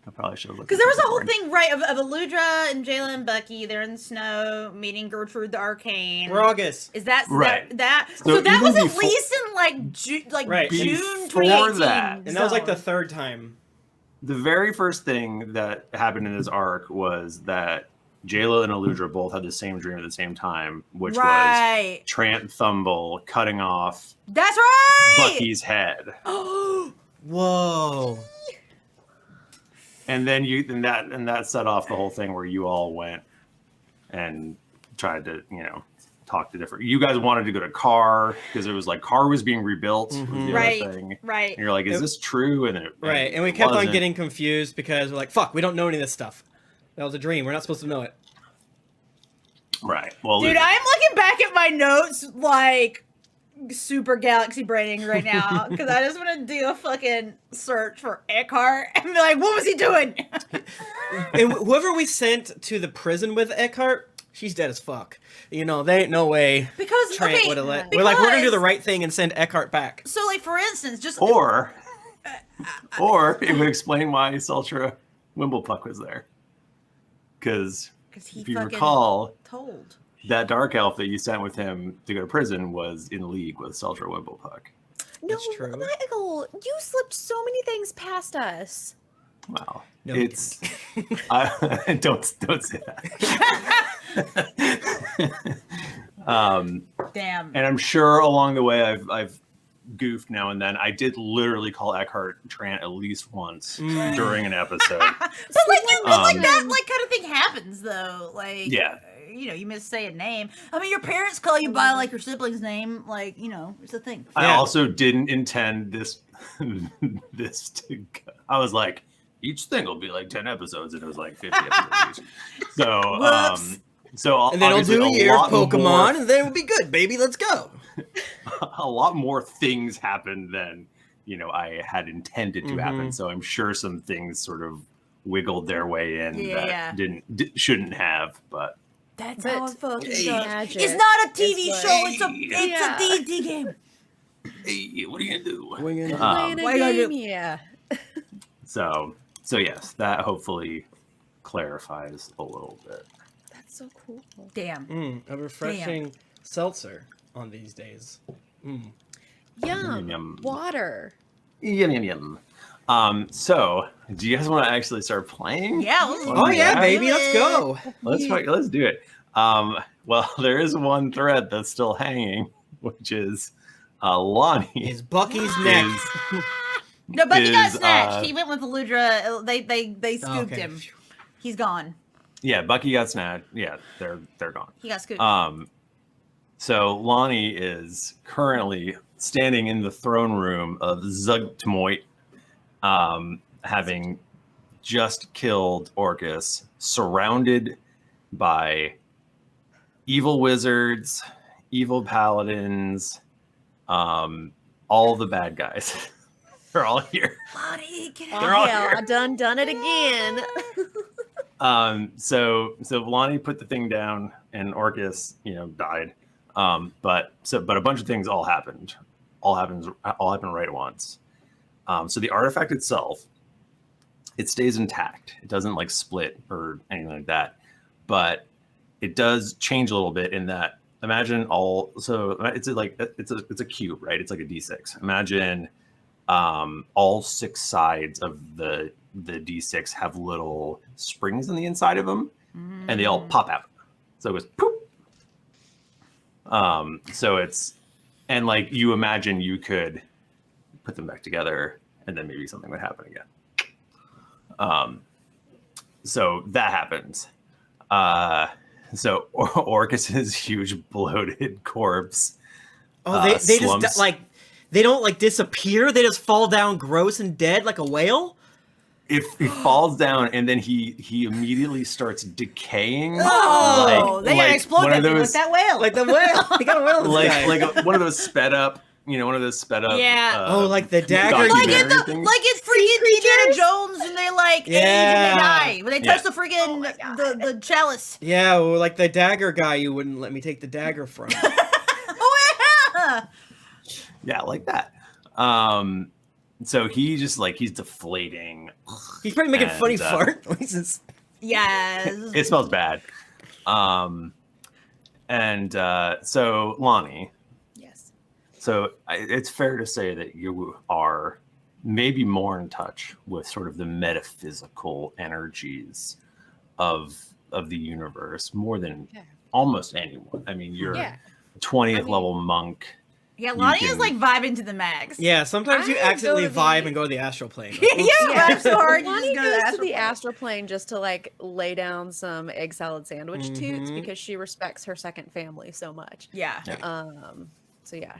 I probably should have looked.
Because there was a whole thing, right, of Aludra and Jayla and Bucky. They're in the snow meeting Gertrude the Arcane.
Rogus.
Is that
Right.
that?
So
So that
even
was at
before-
least in
Right.
June
Before
2018.
that.
And that was like the
zone.
third time.
The very first thing that happened in this arc was that Jayla and Aludra both had the same dream at the same time, which was
right.
Trant Thumble cutting off
That's right.
Bucky's head.
Whoa.
And then that set off the whole thing where you all went and tried to, talk to different. You guys wanted to go to Carr because it was like Carr was being rebuilt. Was the
Right.
other thing.
Right.
And you're like, is this true? And then
Right. And we
it
kept on
wasn't.
getting confused because we're like, fuck, we don't know any of this stuff. That was a dream. We're not supposed to know it.
Right. Well,
Dude, I'm looking back at my notes like super galaxy braining right now because I just want to do a fucking search for Eckhart and be like, what was he doing?
And whoever we sent to the prison with Eckhart, she's dead as fuck. There ain't no way
Because
Trant
okay,
would have let.
because,
We're like, we're gonna do the right thing and send Eckhart back.
So, like for instance, just
or it would explain why Sultra Wimblepuck was there. Because
he
if you
fucking
recall,
told.
that dark elf that you sent with him to go to prison was in league with Sultra Wimblepuck.
No,
That's true.
Michael, you slipped so many things past us.
Wow.
No,
It's don't say that.
Damn.
And I'm sure along the way I've goofed now and then. I did literally call Eckhart Trant at least once during an episode.
But like you know, like
Um,
that like kind of thing happens though. Like
Yeah.
you missay a name. I mean, your parents call you by like your sibling's name. Like it's a thing.
I
Yeah.
also didn't intend this to go. I was like, each thing will be like 10 episodes, and it was like 50 episodes. So,
Whoops.
And then I'll
obviously
do a year of
lot
Pokemon, and then we'll be good, baby. Let's go.
a lot more things happened than I had intended to happen. So I'm sure some things sort of wiggled their way in
Yeah.
that shouldn't have. But
That's
But
how it fucking
it's
goes.
magic.
It's not a TV
It's
show.
like-
It's
Yeah.
a D&D game.
hey, what are you gonna do?
Winging.
Playing a
what you gonna
game,
do?
yeah.
So yes, that hopefully clarifies a little bit.
That's so cool.
Damn.
A refreshing seltzer on these days.
Yum.
Yum.
Water.
Yum. So do you guys want to actually start playing?
Yeah. Let's
Oh yeah,
Yeah.
baby, let's go.
Let's do it. Well, there is one thread that's still hanging, which is Lahni
Is Bucky's neck?
is
No, Bucky got
is,
snatched. He went with Aludra. They scooped
Okay.
him. He's gone.
yeah, Bucky got snatched. Yeah, they're gone.
He got scooped.
So Lahni is currently standing in the throne room of Zugtmoit, having just killed Orcus, surrounded by evil wizards, evil paladins, all the bad guys. They're all here.
Lonnie, get
Oh,
out.
They're all
hell,
here.
I done it again.
So Lahni put the thing down, and Orcus, died. But a bunch of things all happened. All happened right at once. So the artifact itself, it stays intact. It doesn't like split or anything like that. But it does change a little bit in that. Imagine it's a cube, right? It's like a D6. Imagine all 6 sides of the D6 have little springs on the inside of them, and they all pop out. So it goes poop. So it's, and like you imagine you could put them back together, and then maybe something would happen again. So that happens. So Orcus's huge bloated corpse.
Oh, they
slumps.
just like they don't like disappear. They just fall down gross and dead like a whale.
If he falls down and then he immediately starts decaying.
Oh, they gotta explode
one of
that thing
those,
with that whale.
Like the whale. He got a whale.
one of those sped up. One of those sped up.
Yeah.
Like the dagger.
like
documentary things.
it's freaking Indiana Jones, and they like age and they die when they touch the freaking the chalice.
Yeah, well, like the dagger guy you wouldn't let me take the dagger from.
Oh yeah.
Yeah, like that. So he just he's deflating.
He's probably making
And,
funny fart noises.
Yes.
It smells bad. So Lahni.
Yes.
So it's fair to say that you are maybe more in touch with sort of the metaphysical energies of the universe more than almost anyone. I mean, you're a 20th level monk.
Yeah, Lonnie is like vibing to the max.
Yeah, sometimes you
I
accidentally
go to
vibe
the-
and go to the astral plane.
You vibe so hard, you
Lonnie
just go to the
goes to
astral
the
plane.
astral plane just to like lay down some egg salad sandwich toots
Mhm.
because she respects her second family so much.
Yeah.
So yeah.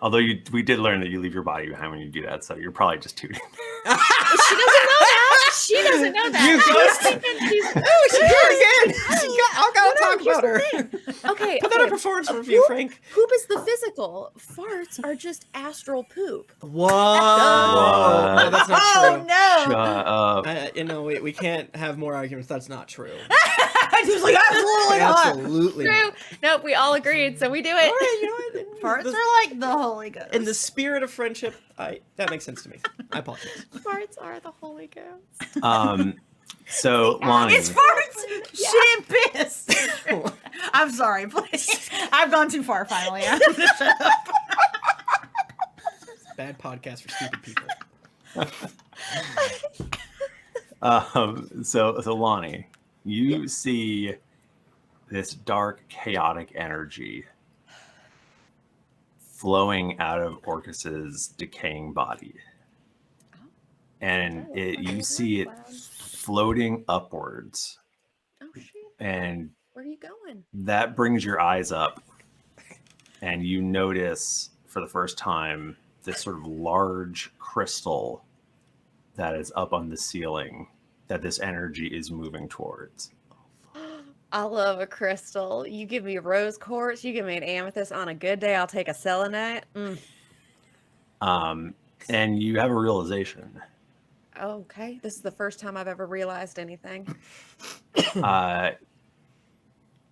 Although we did learn that you leave your body behind when you do that, so you're probably just tooting.
She doesn't know that. She doesn't know that.
You ghost-
Oh,
She's here again. I'll go talk about her.
Okay.
Put that on performance review, Frank.
Poop is the physical. Farts are just astral poop.
Whoa.
What?
No, that's not
Oh
true.
no!
Shut up.
We can't have more arguments. That's not true.
She was like, absolutely not.
Absolutely.
True.
not.
Nope, we all agreed, so we do it.
All right, you know what?
Farts
The-
are like the Holy Ghost.
in the spirit of friendship, that makes sense to me. I apologize.
Farts are the Holy Ghost.
So Lonnie,
It's farts, shit, and piss. I'm sorry, please. I've gone too far. Finally, I'm gonna shut up.
Bad podcast for stupid people.
so Lonnie, you see this dark, chaotic energy flowing out of Orcus's decaying body, and you see it floating upwards,
Oh shit.
and
Where are you going?
that brings your eyes up, and you notice for the first time this sort of large crystal that is up on the ceiling that this energy is moving towards.
I love a crystal. You give me a rose quartz, you give me an amethyst. On a good day, I'll take a selenite.
And you have a realization.
Okay, this is the first time I've ever realized anything.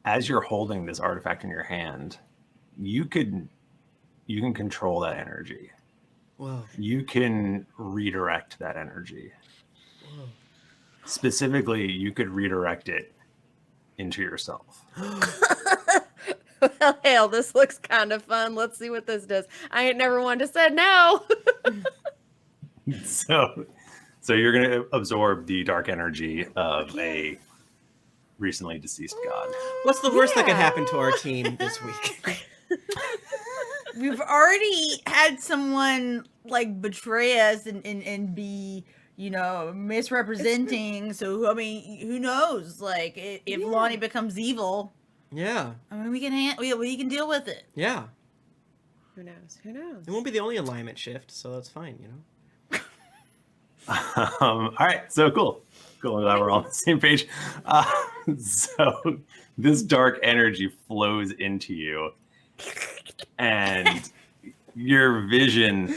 As you're holding this artifact in your hand, you can control that energy.
Whoa.
You can redirect that energy.
Whoa.
Specifically, you could redirect it into yourself.
Well, hell, this looks kind of fun. Let's see what this does. I ain't never one to say no.
So you're going to absorb the dark energy of a recently deceased god.
What's the worst that could happen to our team this week?
We've already had someone like betray us and be, misrepresenting. So I mean, who knows? Like, if Lonnie becomes evil,
Yeah.
I mean, we can deal with it.
Yeah.
Who knows? Who knows?
It won't be the only alignment shift, so that's fine,
All right, so cool. I'm glad we're all on the same page. So this dark energy flows into you, and your vision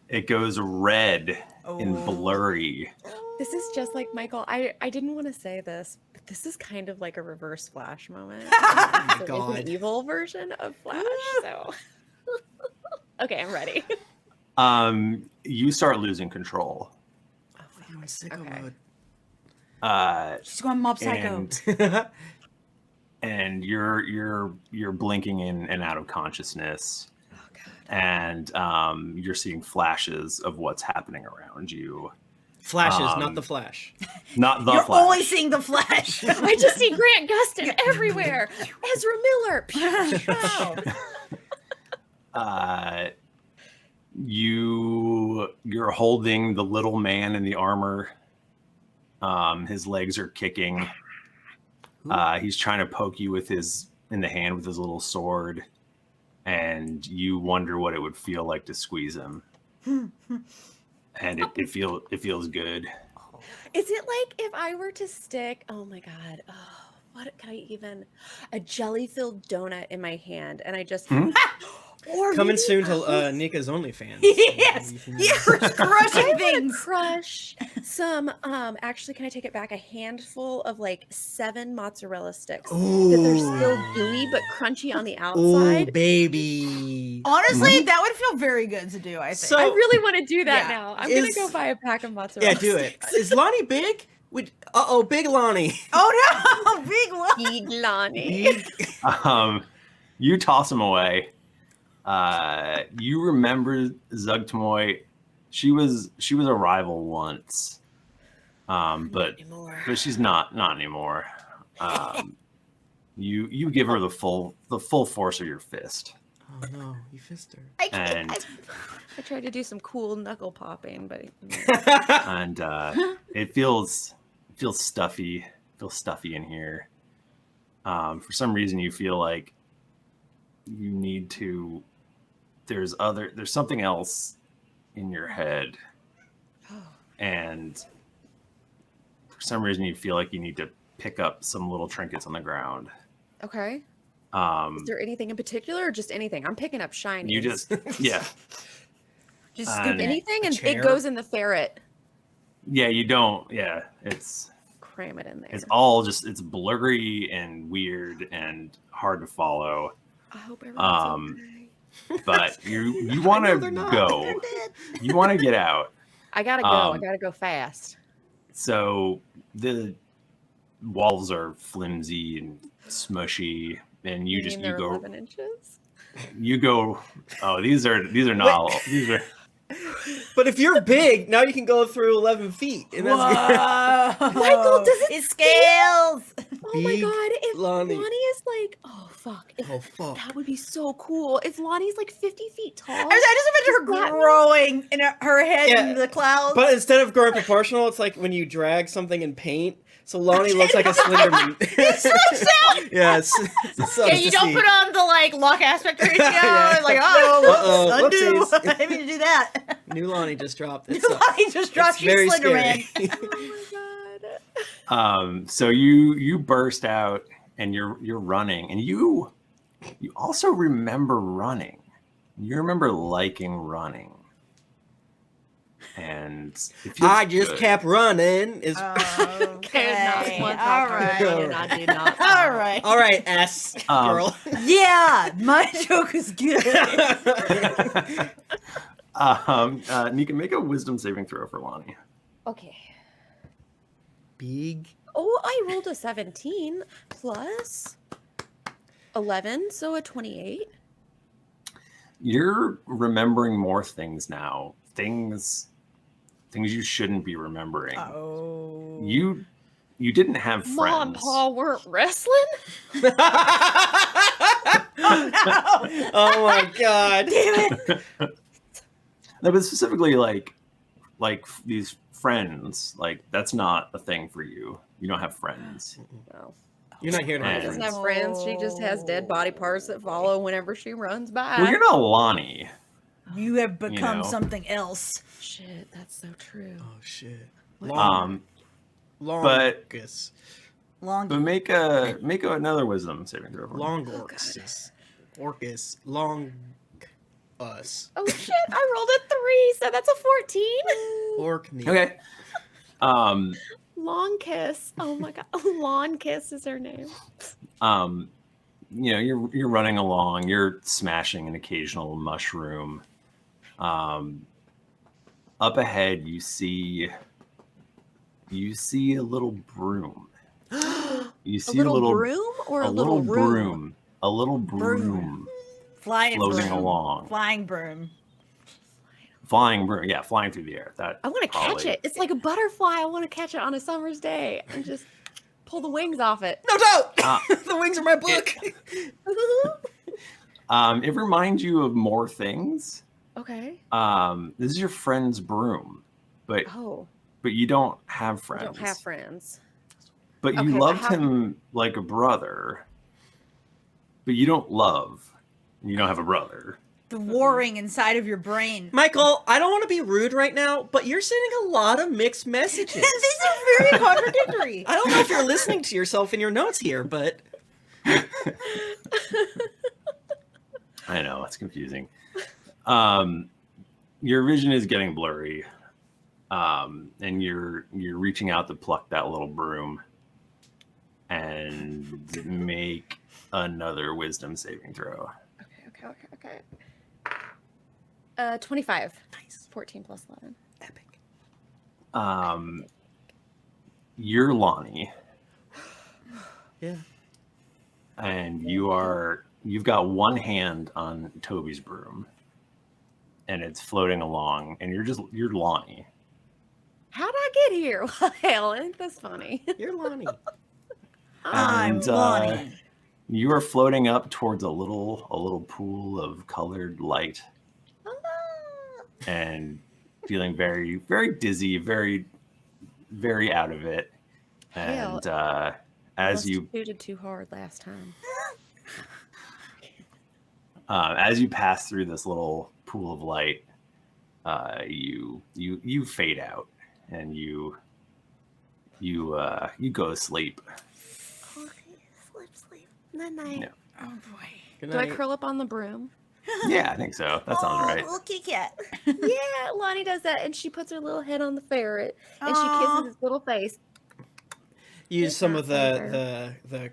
it goes red and blurry.
This is just like Michael. I didn't want to say this, but this is kind of like a reverse Flash moment.
my
So
God.
it's an evil version of Flash. So okay, I'm ready.
You start losing control.
I'm in sicko
Okay.
mode.
She's going mob psycho.
And you're blinking in and out of consciousness,
Oh god.
and you're seeing flashes of what's happening around you.
Flashes, not the Flash.
Not the
You're
Flash.
only seeing the Flash.
I just see Grant Gustin everywhere. Ezra Miller.
You're holding the little man in the armor. His legs are kicking. He's trying to poke you in the hand with his little sword, and you wonder what it would feel like to squeeze him. And it feels good.
Is it like if I were to stick, oh my god, what can I even, a jelly-filled donut in my hand, and I just, or
Coming
maybe
soon
a
to
whole-
Nika's OnlyFans.
Yes.
You can-
You're
I
crushing
want to
things.
crush some, actually, can I take it back? A handful of like 7 mozzarella sticks that they're still gooey but crunchy on the
Ooh,
outside.
baby.
Honestly, that would feel very good to do, I think.
So-
I really want to do that
Yeah.
now. I'm gonna
Is-
go buy a pack of mozzarella
Yeah, do it.
sticks.
Is Lonnie big? Big Lonnie.
Oh no, big one.
Big Lahni.
Big.
You toss him away. You remember Zugtmoy. She was a rival once, but she's not anymore. You give her the full force of your fist,
Oh no, you fist her.
I can't.
and
I tried to do some cool knuckle popping, but
and it feels stuffy. Feels stuffy in here. For some reason, you feel like you need to. There's something else in your head, and for some reason, you feel like you need to pick up some little trinkets on the ground.
okay. Is there anything in particular, or just anything? I'm picking up shiny.
You just yeah.
Just
And-
scooping it.
anything, and
chair?
it goes in the ferret.
Yeah, you don't. Yeah, it's
Cram it in there.
all just it's blurry and weird and hard to follow.
I hope everyone's okay.
But you want
know
to
they're not.
go. You want to get out.
I gotta go. I
Um,
gotta go fast.
So the walls are flimsy and smushy, and you
mean they're
go
11 inches.
you go. Oh, these are not. These are.
But if you're big, now you can go through 11 feet. And that's
Whoa.
Michael, does it
It scales.
Oh my
Big
god! If
Lonnie.
Lonnie is like, oh fuck, if,
Oh, fuck.
that would be so cool. If Lonnie's like 50 feet tall.
I just imagine her growing in her head
Yeah,
in the clouds.
But instead of growing proportional, it's like when you drag something in paint. So Lonnie looks like a Slenderman. Yeah, it's
yeah, you don't put on the like lock aspect ratio.
Yeah.
It's like, oh,
Uh-oh,
undo.
whoopsies.
I didn't mean to do that.
New Lonnie just dropped. It's,
Lonnie just dropped.
it's
She's
very
Slender
scary.
Man.
Oh my god.
So you burst out and you're running, and you also remember running. You remember liking running, and it feels
I just
good.
kept running. Is
Okay.
All
All right.
right.
All right.
all right, S girl.
Yeah, my joke is good.
Nika, make a wisdom saving throw for Lonnie.
Okay.
Big.
Oh, I rolled a 17 plus 11, so a 28.
You're remembering more things now. Things you shouldn't be remembering.
Oh.
You didn't have friends.
Mom and Pa weren't wrestling?
Oh my god.
No, but specifically like these friends, like that's not a thing for you. You don't have friends.
No.
You're not here
She
to
doesn't
have
have friends. She just has dead body parts that follow whenever she runs by.
Well, you're not Lonnie.
You have become
know.
something else.
Shit, that's so true.
Oh shit.
But
Longus.
Long.
but make another wisdom saving throw. For me.
Longorcus. Orcus. Long. us.
Oh shit! I rolled a 3, so that's a 14.
Orc me.
Okay.
Long Kiss. Oh my god, Lawn Kiss is her name.
You know, you're running along, you're smashing an occasional mushroom. Up ahead, you see a little broom. You see
A little broom or a little room?
broom. A little broom
Flying
floating
broom.
along.
Flying broom.
Flying broom. Yeah, flying through the air. That
I want to catch it. It's like a butterfly. I want to catch it on a summer's day and just pull the wings off it.
No, don't! The wings are my book.
It reminds you of more things.
Okay.
This is your friend's broom, but
Oh,
you don't have
I
friends.
don't have friends.
But you
Okay, I
loved
have-
him like a brother. But you don't love. You don't have a brother.
The warring inside of your brain.
Michael, I don't want to be rude right now, but you're sending a lot of mixed messages.
These are very contradictory.
I don't know if you're listening to yourself in your notes here, but
I know, it's confusing. Your vision is getting blurry. And you're reaching out to pluck that little broom and make another wisdom saving throw.
Okay. 25. Nice. 14 plus 11.
epic.
You're Lahni,
Yeah.
and you've got one hand on Toby's broom, and it's floating along, and you're Lahni.
How'd I get here? Well, ain't this funny?
You're Lonnie.
I'm
And,
Lonnie.
You are floating up towards a little pool of colored light, and feeling very, very dizzy, very, very out of it.
Hell,
And as you
shooted too hard last time.
as you pass through this little pool of light, you fade out, and you go to sleep.
Sleep. Night night.
Yeah.
Oh boy.
Good
Do I
night.
curl up on the broom?
Yeah, I think so. That sounds right.
Little kitty cat.
Yeah, Lonnie does that, and she puts her little head on the ferret, and she
Aw.
kisses his little face.
Use some of
Fair.
the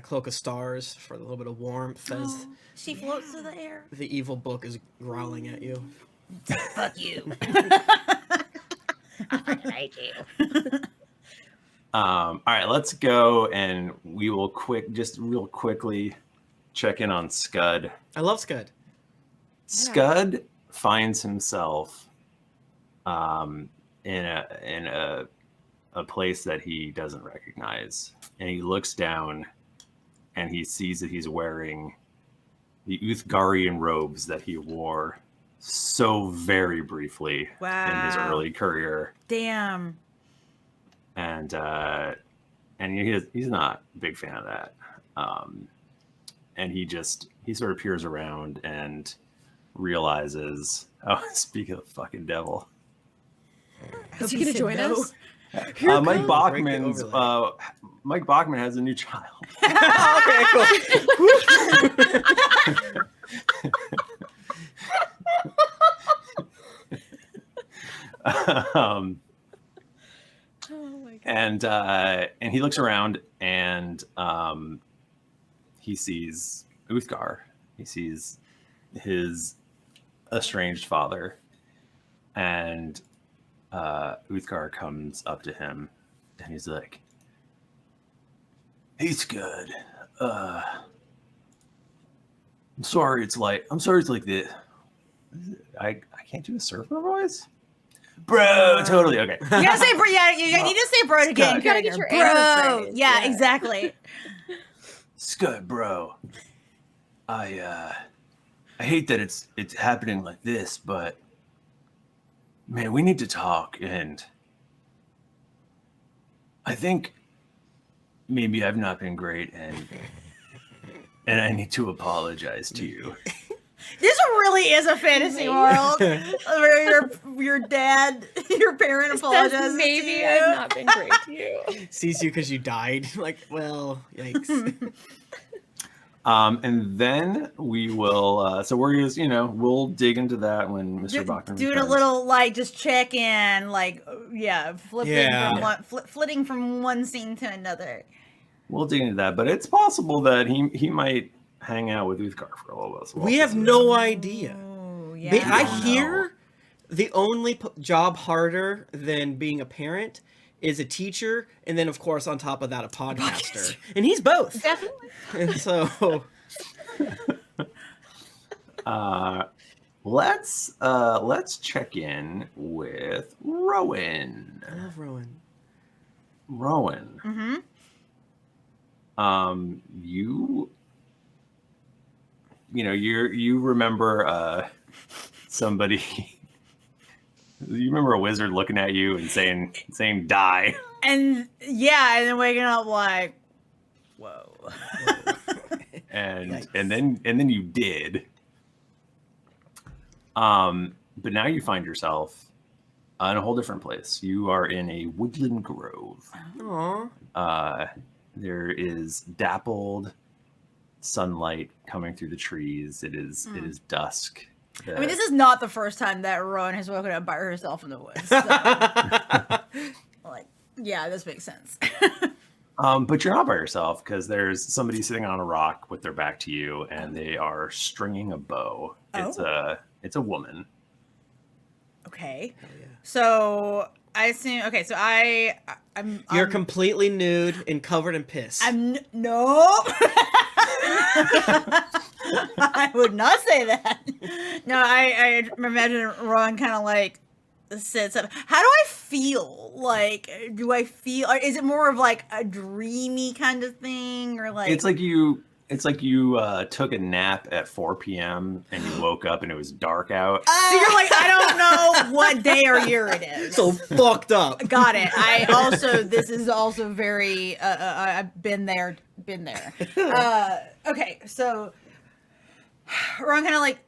cloak of stars for a little bit of warmth as
She floats through the air.
the evil book is growling at you.
Fuck you.
I hate you.
All right, let's go, and we will real quickly check in on Skud.
I love Scud.
Skud finds himself in a place that he doesn't recognize, and he looks down and he sees that he's wearing the Uthgarian robes that he wore so very briefly in his
Wow.
early career.
Damn.
And he's not a big fan of that. And he sort of peers around and realizes, oh, speak of the fucking devil.
Is he gonna join us?
Mike
comes-
Bachmann's
Break the
Mike Bachmann has a new child.
Okay, cool.
Oh my god.
And he looks around, and he sees Uthgar. He sees his estranged father, and Uthgar comes up to him, and he's like, "He's good. I'm sorry it's like this. I can't do a surfer voice, bro. Totally okay.
You gotta say bro. Yeah, you need to say bro to get in
You gotta get
character.
your answer
Bro.
phrase.
Yeah,
Yeah.
exactly.
Scud, bro. I hate that it's happening like this, but man, we need to talk, and I think maybe I've not been great, and I need to apologize to you."
This really is a fantasy world where your dad, your parent apologizes
Maybe
to you.
I've not been great to you.
Sees you because you died. Like, well, yikes.
And then we will. So we're just, we'll dig into that when Mr. Bachmann
Doing
returns.
a little like just check in, like flipping
Yeah.
from flitting from one scene to another.
We'll dig into that, but it's possible that he might hang out with Uthgar for a little bit. So
We have no idea.
Oh,
I
yeah.
hear the only job harder than being a parent is a teacher, and then of course on top of that a podcaster, and he's both.
Definitely.
And so,
let's check in with Rowan.
I love Rowan.
Rowan.
Mm-hmm.
You remember somebody. You remember a wizard looking at you and saying die.
And then waking up like, whoa.
and then you did. But now you find yourself in a whole different place. You are in a woodland grove.
Aww.
There is dappled sunlight coming through the trees. It is dusk.
I mean, this is not the first time that Rowan has woken up by herself in the woods. So, like, yeah, this makes sense.
But you're not by yourself because there's somebody sitting on a rock with their back to you, and they are stringing a bow. It's a woman.
Okay.
Hell yeah.
So I assume. Okay, so I'm.
You're completely nude and covered in piss.
No. I would not say that. No, I imagine Rowan kind of like sits up. How do I feel? Like, do I feel? Is it more of like a dreamy kind of thing, or like?
It's like you took a nap at 4 p.m. and you woke up and it was dark out.
So you're like, I don't know what day or year it is.
so fucked up.
Got it. This is also very, I've been there. Okay, so Ron kind of like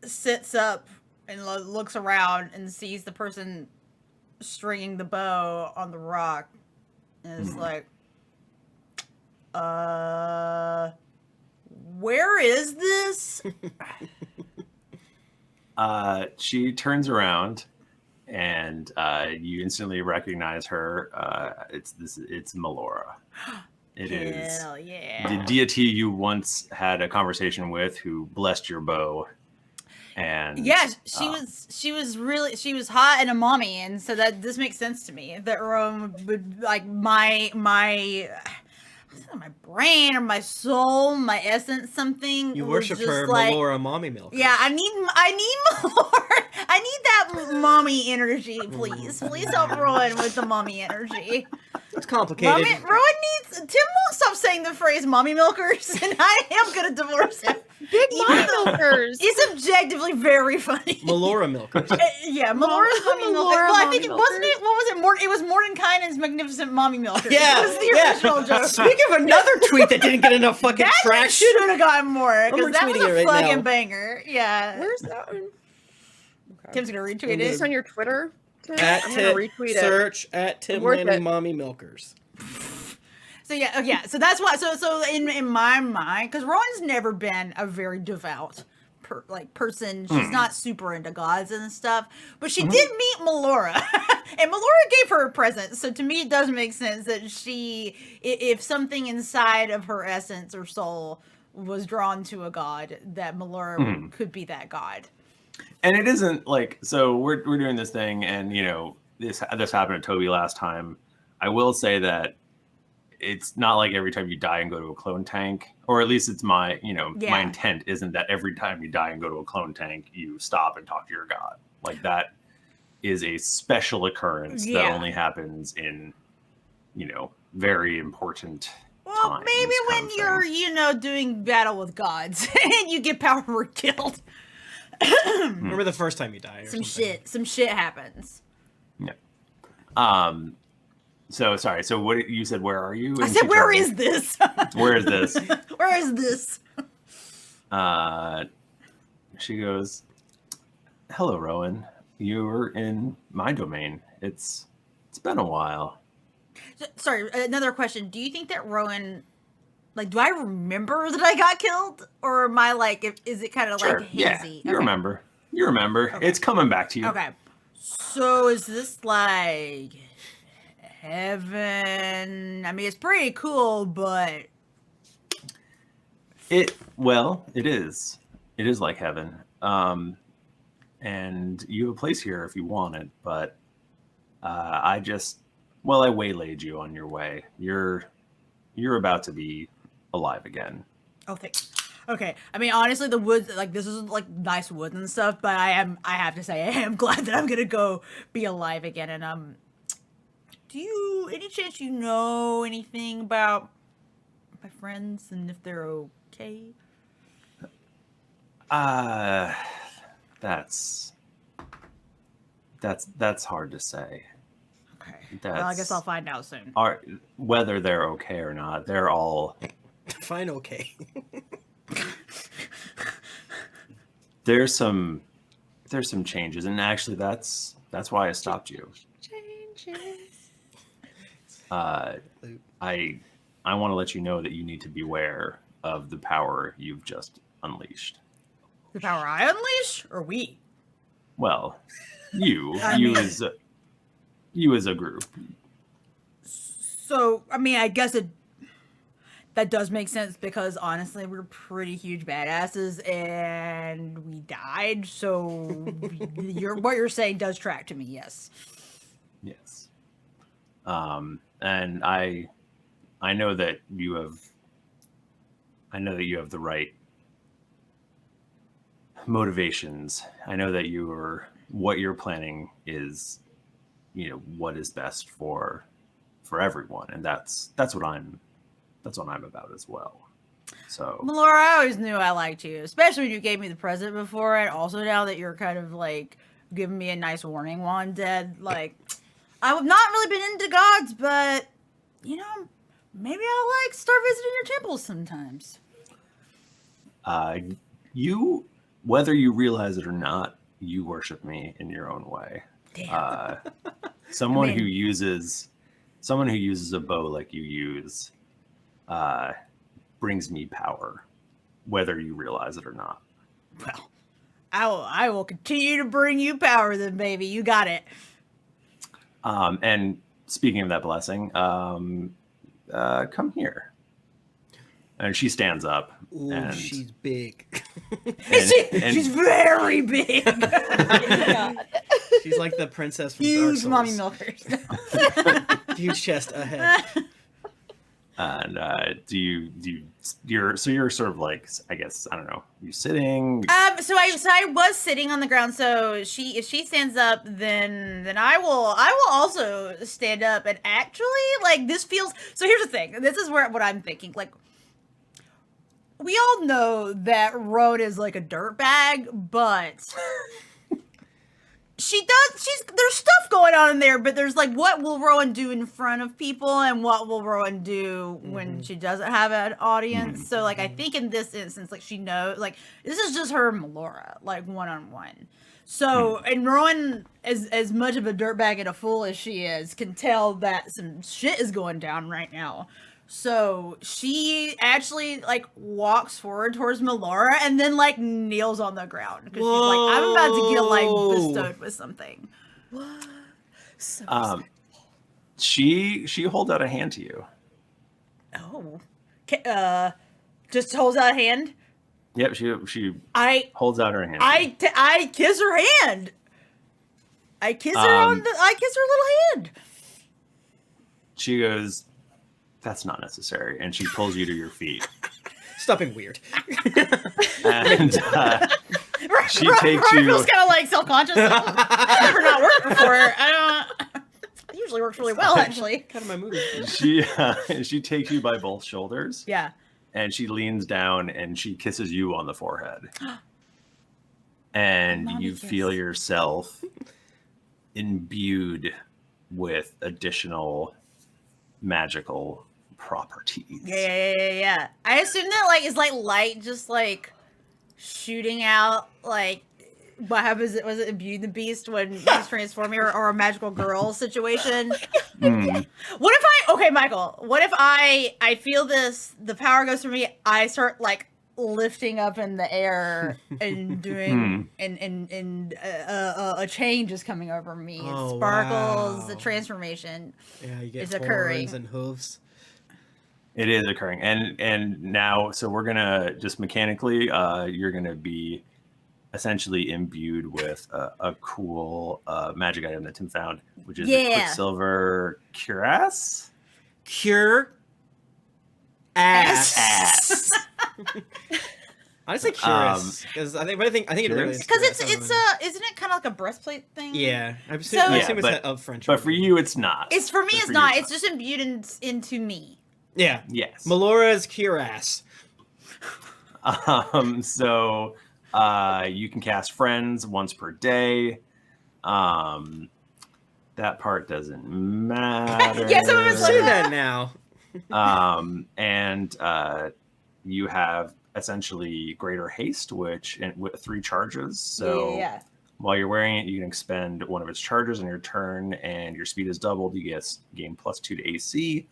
sits up and looks around and sees the person stringing the bow on the rock and is like, where is this?
She turns around and you instantly recognize her. It's Melora. It is
Hell yeah.
the deity you once had a conversation with who blessed your bow. And
yeah, she was hot and a mommy, and so that this makes sense to me. That Rome would like my brain or my soul, my essence, something.
You
was
worship
just
her,
like,
Melora Mommy Milk.
Yeah, I need Melora. I need that mommy energy, please. Please help Rowan with the mommy energy.
It's complicated.
Rowan needs. Tim won't stop saying the phrase "mommy milkers," and I am gonna divorce him.
Big mommy milkers.
It's objectively very funny.
Melora Milkers.
Yeah, Melora's mommy milker.
Melora
Well, I
mommy
think it wasn't it. What was it? It was Mordenkainen's magnificent mommy milker.
Yeah,
It was the original joke.
Speaking of another tweet that didn't get enough fucking
That
trash.
should have gotten more because that was
retweeting
a
it right
fucking
now.
banger. Yeah.
Where's that one? Okay.
Tim's gonna retweet
Is this
it.
on your Twitter? Tim?
At
I'm gonna retweet it.
search at Tim
Worth
Lanning
it.
Mommy Milkers.
So yeah. So that's why. So in my mind, because Rowan's never been a very devout person. She's not super into gods and stuff. But she did meet Melora, and Melora gave her a present. So to me, it does make sense that if something inside of her essence or soul was drawn to a god, that Melora could be that god.
And it isn't like, so we're doing this thing, and this happened to Toby last time. I will say that it's not like every time you die and go to a clone tank, or at least it's my my intent isn't that every time you die and go to a clone tank you stop and talk to your god. Like, that is a special occurrence that only happens in very important
Well,
times,
maybe
kind
when
of
you're
thing.
doing battle with gods and you get power word killed.
Remember the first time you died or
Some shit happens.
Yeah. So sorry. So what you said? Where are you?
I said, where is this?
Where is this?
Where is this?
She goes, "Hello, Rowan. You're in my domain. It's been a while."
Sorry, another question. Do you think that Rowan Like, do I remember that I got killed, or am I like, is it kind of
Sure.
like
Yeah,
hazy?
you remember. You remember.
Okay.
It's coming back to you.
Okay. So is this like heaven? I mean, it's pretty cool, but
It is. It is like heaven. And you have a place here if you want it, but I waylaid you on your way. You're about to be alive again.
oh, thanks. Okay. I mean, honestly, the woods, like, this is like nice woods and stuff, but I have to say, I am glad that I'm gonna go be alive again. And any chance you know anything about my friends and if they're okay?
That's hard to say.
Okay. Well, I guess I'll find out soon.
Whether they're okay or not, they're all
Fine, okay.
there's some changes, and actually that's why I stopped you.
Changes.
I want to let you know that you need to beware of the power you've just unleashed.
The power I unleash, or we?
Well, you as a group.
So, I mean, I guess that does make sense because honestly, we're pretty huge badasses and we died. So, what you're saying does track to me. Yes.
Yes. And I know that you have the right motivations. I know that what you're planning is, what is best for everyone, and that's what I'm about as well. So,
Melora, I always knew I liked you, especially when you gave me the present before, and also now that you're kind of like giving me a nice warning while I'm dead. Like, I've not really been into gods, but maybe I'll like start visiting your temples sometimes.
Whether you realize it or not, you worship me in your own way.
Damn.
Someone who uses a bow like you use brings me power, whether you realize it or not.
Well, I will continue to bring you power then, baby. You got it.
And speaking of that blessing, come here. And she stands up.
Ooh,
and
she's big.
She's very big.
She's like the princess from Dark
Huge
Souls.
mommy milkers.
Huge chest ahead.
And you're sort of like, I guess, I don't know, you sitting?
So I was sitting on the ground. So if she stands up, then I will also stand up. And actually, like, this feels. So here's the thing. This is what I'm thinking. Like, we all know that Rowan is like a dirtbag, but there's stuff going on in there, but there's like, what will Rowan do in front of people and what will Rowan do when she doesn't have an audience? So like, I think in this instance, like, she knows, like, this is just her and Melora, like, one-on-one. So, and Rowan, as much of a dirtbag and a fool as she is, can tell that some shit is going down right now. So she actually like walks forward towards Melora and then like kneels on the ground because she's like, I'm about to get like bestowed with something.
What? So
She holds out a hand to you.
Oh, just holds out a hand.
Yep, she
I
holds out her hand.
I kiss her hand. I kiss her I kiss her little hand.
She goes, "That's not necessary," and she pulls you to your feet.
Stop being weird.
And she takes you.
Feels kind of like self-conscious. I've never not worked before. It usually works really well, actually.
Kind of my move.
She takes you by both shoulders.
Yeah.
And she leans down and she kisses you on the forehead. And
Mommy
you
kiss.
feel yourself imbued with additional magical properties.
Yeah. I assume that like is like light just like shooting out like what happens? Was it Beauty and the Beast when he's transforming, or a magical girl situation?
Mm.
What if okay, Michael? What if I feel this? The power goes through me. I start like lifting up in the air and doing, and a change is coming over me.
Oh,
Sparkles.
wow.
The transformation.
Yeah, you get
Is occurring.
horns and hooves.
It is occurring, and now, so we're gonna just mechanically, you're gonna be essentially imbued with a cool magic item that Tim found, which is a Quicksilver cuirass.
Cure ass. I say curious because I think it really is
Because
cuirass,
it's isn't it kind of like a breastplate thing?
yeah. I assume
So-
it's of French.
But for you, it's not.
It's for me.
But
It's
for
not.
you,
It's just imbued into me.
yeah.
yes.
Melora's cuirass.
So you can cast friends once per day. That part doesn't matter.
Yeah, some of it's
Say
like
that now.
And you have essentially greater haste, with 3 charges. So
yeah.
while you're wearing it, you can expend one of its charges on your turn, and your speed is doubled. You gain +2 to AC.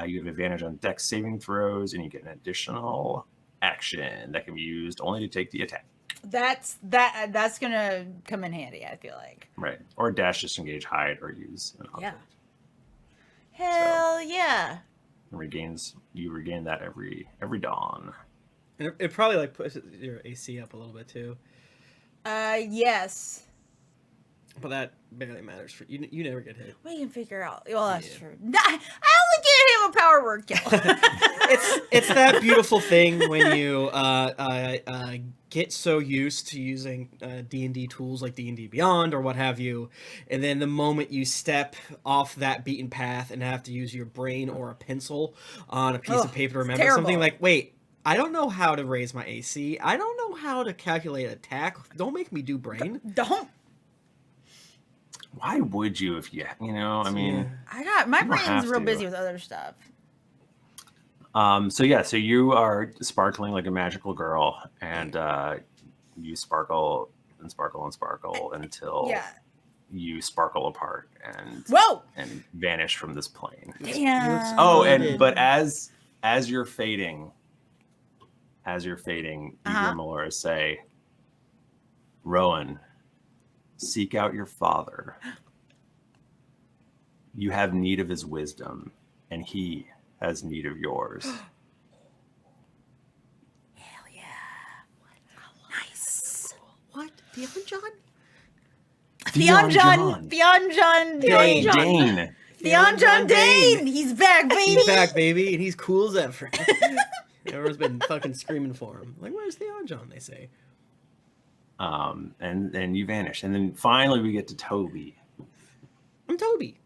You have advantage on dex saving throws, and you get an additional action that can be used only to take the attack.
That's gonna come in handy. I feel like.
Right. Or dash, disengage, hide, or use an object.
Yeah. Hell yeah.
You regain that every dawn.
And it probably like pushes your AC up a little bit too,
Yes.
but that barely matters for you. You never get hit.
We can figure out. Well, that's
Yeah.
true. I only get hit with power word kill.
It's that beautiful thing when you get so used to using D&D tools like D&D Beyond or what have you, and then the moment you step off that beaten path and have to use your brain or a pencil on a piece of paper to remember
terrible.
something, like, wait, I don't know how to raise my AC. I don't know how to calculate attack. Don't make me do brain.
Don't.
Why would you if I mean...
I got my
You don't have
brain's real
to.
busy with other stuff.
So you are sparkling like a magical girl, and you sparkle and sparkle and sparkle until you sparkle apart and
Whoa.
and vanish from this plane.
Damn.
Oh,
Exploded.
but as you're fading, you hear Melora say, "Rowan, seek out your father. You have need of his wisdom, and he has need of yours."
Hell yeah. Nice.
What? Theon John?
Theon John.
Dane.
Theon John Dane. He's back, baby.
He's back, baby, and he's cool as ever. Everyone's been fucking screaming for him. Like, where's Theon John? They say.
And you vanish, and then finally we get to Toby.
I'm Toby.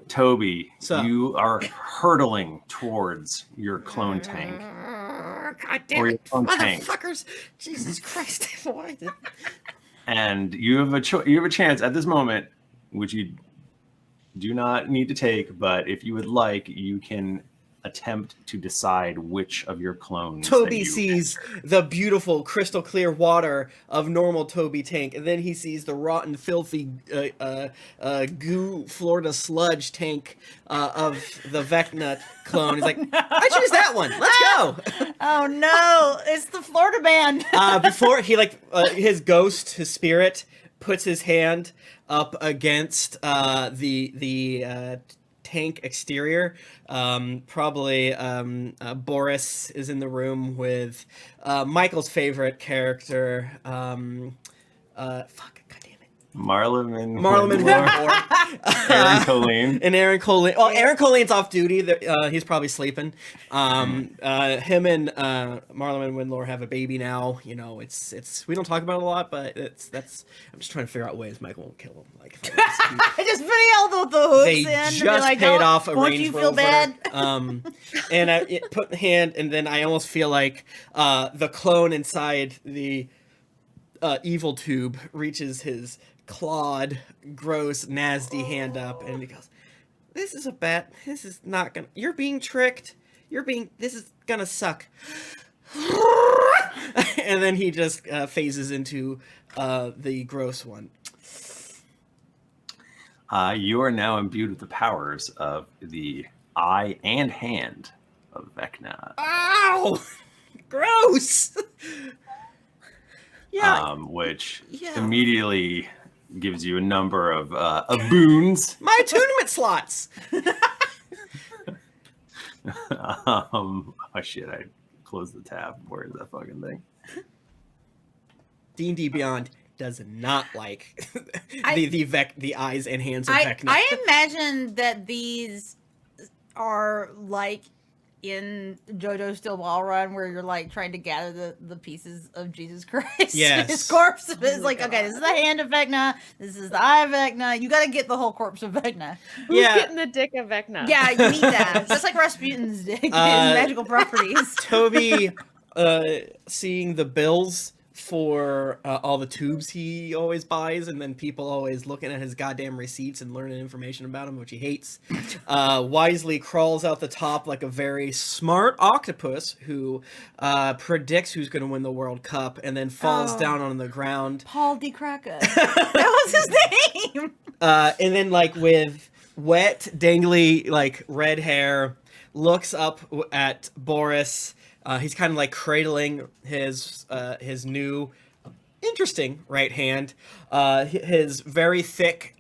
Toby,
Sup?
you are hurtling towards your clone tank.
God damn
Or your
it,
own tank.
motherfuckers! Jesus Christ! Why did...
And you have a chance at this moment, which you do not need to take, but if you would like, you can attempt to decide which of your clones that
Toby
you
sees
enter.
the beautiful crystal clear water of normal Toby tank, and then he sees the rotten, filthy goo Florida sludge tank of the Vecna clone. He's like, I choose that one. Let's go.
Oh no, it's the Florida man.
Before he his ghost, his spirit, puts his hand up against the tank exterior. Probably Boris is in the room with Michael's favorite character. Fuck, goddamn it,
Marlon
Marlon
Aaron Colleen.
and Aaron Colleen. Well, Aaron Colleen's off duty. He's probably sleeping. Him and Marlon and Windlore have a baby now. You know, it's we don't talk about it a lot, but I'm just trying to figure out ways Michael won't kill him. Like, if I
Just putting all the hooks
they
in. to be
just
like,
paid
"Don't-
off a
won't
Range
you feel
Rover.
bad?
And I put the hand, and then I almost feel like the clone inside the evil tube reaches his clawed, gross, nasty hand up, and he goes, "This is a bet. This is not gonna. You're being tricked. This is gonna suck." And then he just phases into the gross one.
You are now imbued with the powers of the eye and hand of Vecna.
Ow! Gross! Yeah.
Which
Yeah.
immediately gives you a number of boons.
My attunement slots!
Oh shit, I closed the tab. Where is that fucking thing?
D&D Beyond does not like
I-
the eyes and hands of Vecna.
I imagine that these are like in JoJo's Still Ball Run, where you're like trying to gather the pieces of Jesus Christ.
Yes.
His corpse. It's
my
like, okay,
God.
this is the hand of Vecna. This is the eye of Vecna. You got to get the whole corpse of Vecna.
Who's
Yeah.
getting the dick of Vecna?
Yeah, you need that. Just like Rasputin's dick, his magical properties.
Toby, seeing the bills for all the tubes he always buys, and then people always looking at his goddamn receipts and learning information about him, which he hates, wisely crawls out the top like a very smart octopus who predicts who's going to win the World Cup, and then falls down on the ground.
Paul D. Cracker. That was his name.
And then, like, with wet, dangly, like, red hair, looks up at Boris. He's kind of like cradling his new, interesting right hand. His very thick,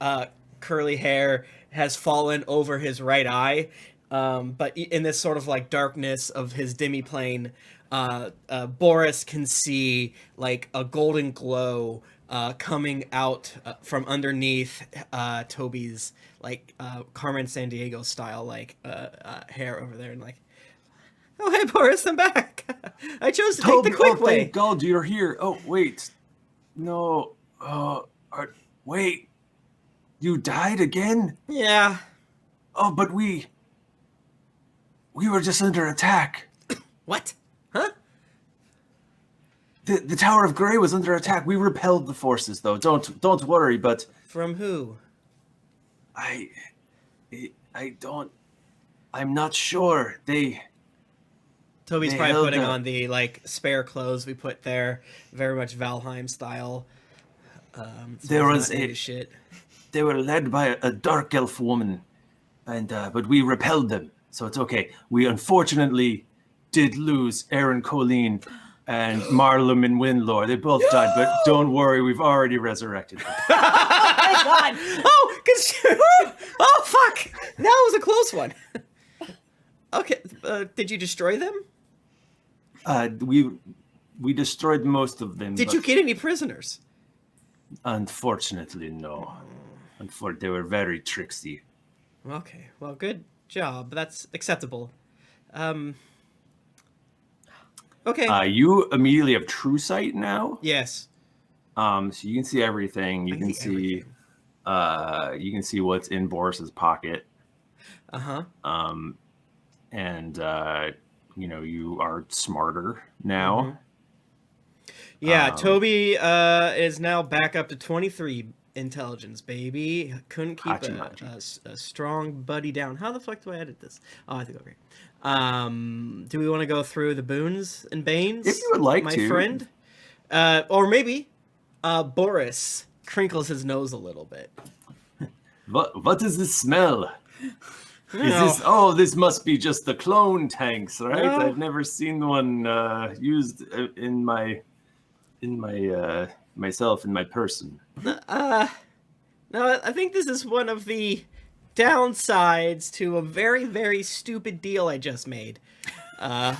curly hair has fallen over his right eye. But in this sort of like darkness of his demiplane, Boris can see like a golden glow coming out from underneath Toby's like Carmen Sandiego style like hair over there, and like, oh hey Boris, I'm back. I chose to take the quick way.
Thank God you're here. Oh wait, no. Wait, you died again?
Yeah.
Oh, but we were just under attack.
What? Huh?
The Tower of Grey was under attack. We repelled the forces, though. Don't worry. But
From who?
I don't. I'm not sure.
Toby's
They
probably
held
putting
up.
on the like spare clothes we put there, very much Valheim style. So
There
it's
was
not into
a-
shit.
They were led by a dark elf woman, and but we repelled them, so it's okay. We unfortunately did lose Aaron Colleen and Marlum and Winlore. They both died, but don't worry, we've already resurrected them.
Oh my God.
Oh, oh fuck! That was a close one. Okay, did you destroy them?
We destroyed most of them.
Did
but
you get any prisoners?
Unfortunately, no. They were very tricksy.
Okay, well, good job. That's acceptable. Okay.
You immediately have true sight now.
Yes.
So you can see everything. You
I
can
see
see. You can see what's in Boris's pocket.
Uh-huh.
And you are smarter now.
Yeah, Toby is now back up to 23 intelligence, baby. Couldn't keep
Hachi.
a strong buddy down. How the fuck do I edit this? Oh, I think over here. Do we want to go through the boons and banes?
If you would like
my
to.
friend. Or maybe Boris crinkles his nose a little bit.
What is this smell? Is
No.
this? Oh, this must be just the clone tanks, right?
No.
I've never seen one used in my myself in my person.
No, I think this is one of the downsides to a very, very stupid deal I just made. But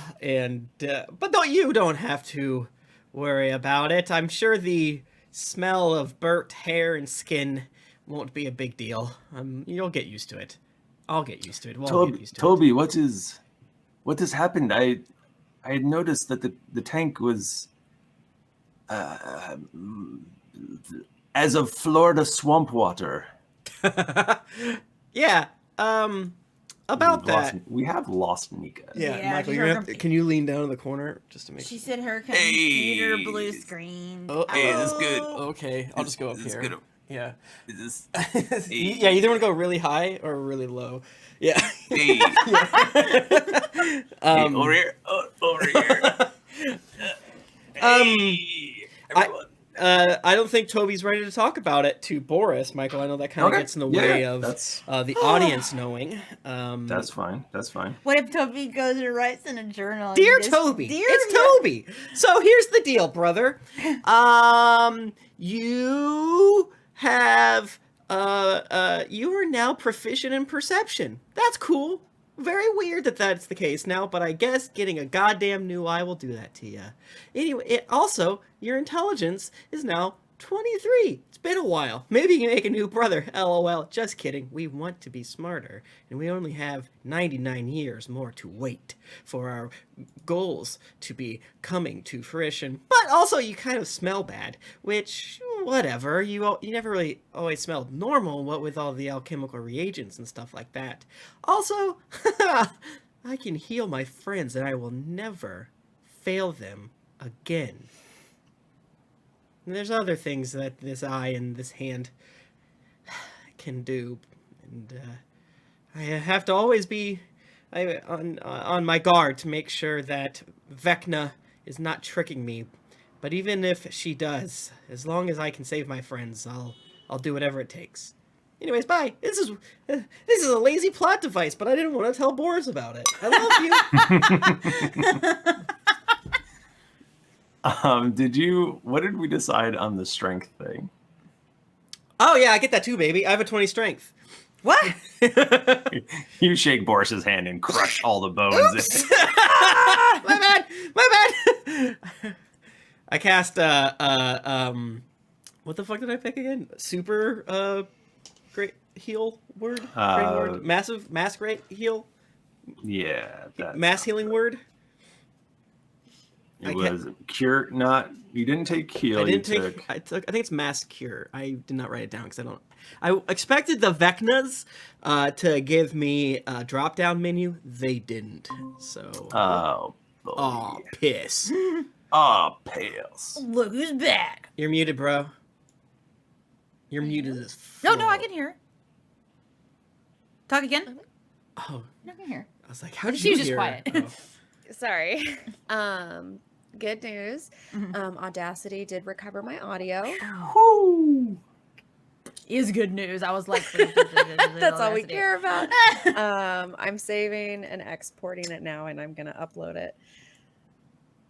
you don't have to worry about it. I'm sure the smell of burnt hair and skin won't be a big deal. You'll get used to it. I'll get used to it. We'll all get used to
Toby, what has happened? I had noticed that the tank was as of Florida swamp water.
it. Yeah. About that.
We have lost Nika.
Yeah,
Yeah,
Michael,
she's
you're
our
gonna can you lean down in the corner just to make
She
sure?
said her
Hey.
computer blue screen.
Oh,
Hey, that's good.
Okay, I'll just go up
This is
here.
good.
Yeah.
Is
Yeah, you either want to go really high or really low. Yeah.
Hey, hey, over here. Over here. Everyone.
I don't think Toby's ready to talk about it to Boris, Michael. I know that kind of gets in the way of the audience knowing.
That's fine. That's fine.
What if Toby goes and writes in a journal?
Dear Toby, it's Toby. So here's the deal, brother. You have you are now proficient in perception. That's cool. Very weird that that's the case now, but I guess getting a goddamn new eye will do that to you. Anyway, also, your intelligence is now 23. It's been a while. Maybe you can make a new brother. LOL. Just kidding. We want to be smarter, and we only have 99 years more to wait for our goals to be coming to fruition. But also, you kind of smell bad, which, whatever. You never really always smelled normal, what with all the alchemical reagents and stuff like that. Also, I can heal my friends, and I will never fail them again. And there's other things that this eye and this hand can do, and I have to always be on my guard to make sure that Vecna is not tricking me. But even if she does, as long as I can save my friends, I'll do whatever it takes. Anyways, bye. This is a lazy plot device, but I didn't want to tell Boris about it. I love you.
What did we decide on the strength thing?
Oh yeah, I get that too, baby. I have a 20 strength.
What?
You shake Boris's hand and crush all the bones.
My bad. I cast what the fuck did I pick again? Super great heal word? Great word? Massive mass great heal?
Yeah.
Mass healing word?
It was cure, not, you didn't take heal.
I think it's mass cure. I did not write it down because I expected the Vecnas to give me a drop down menu. They didn't. So.
Oh, boy.
Oh, piss.
Oh, piss.
Look who's back.
You're muted, bro. You're muted as
No,
fuck.
I can hear. Talk again.
Oh.
I can hear.
I was like, how did
She
you
was just
hear?
quiet.
Oh.
Sorry. Good news. Audacity did recover my audio.
Woo!
Is good news. I was like,
That's all we care about. I'm saving and exporting it now, and I'm gonna upload it.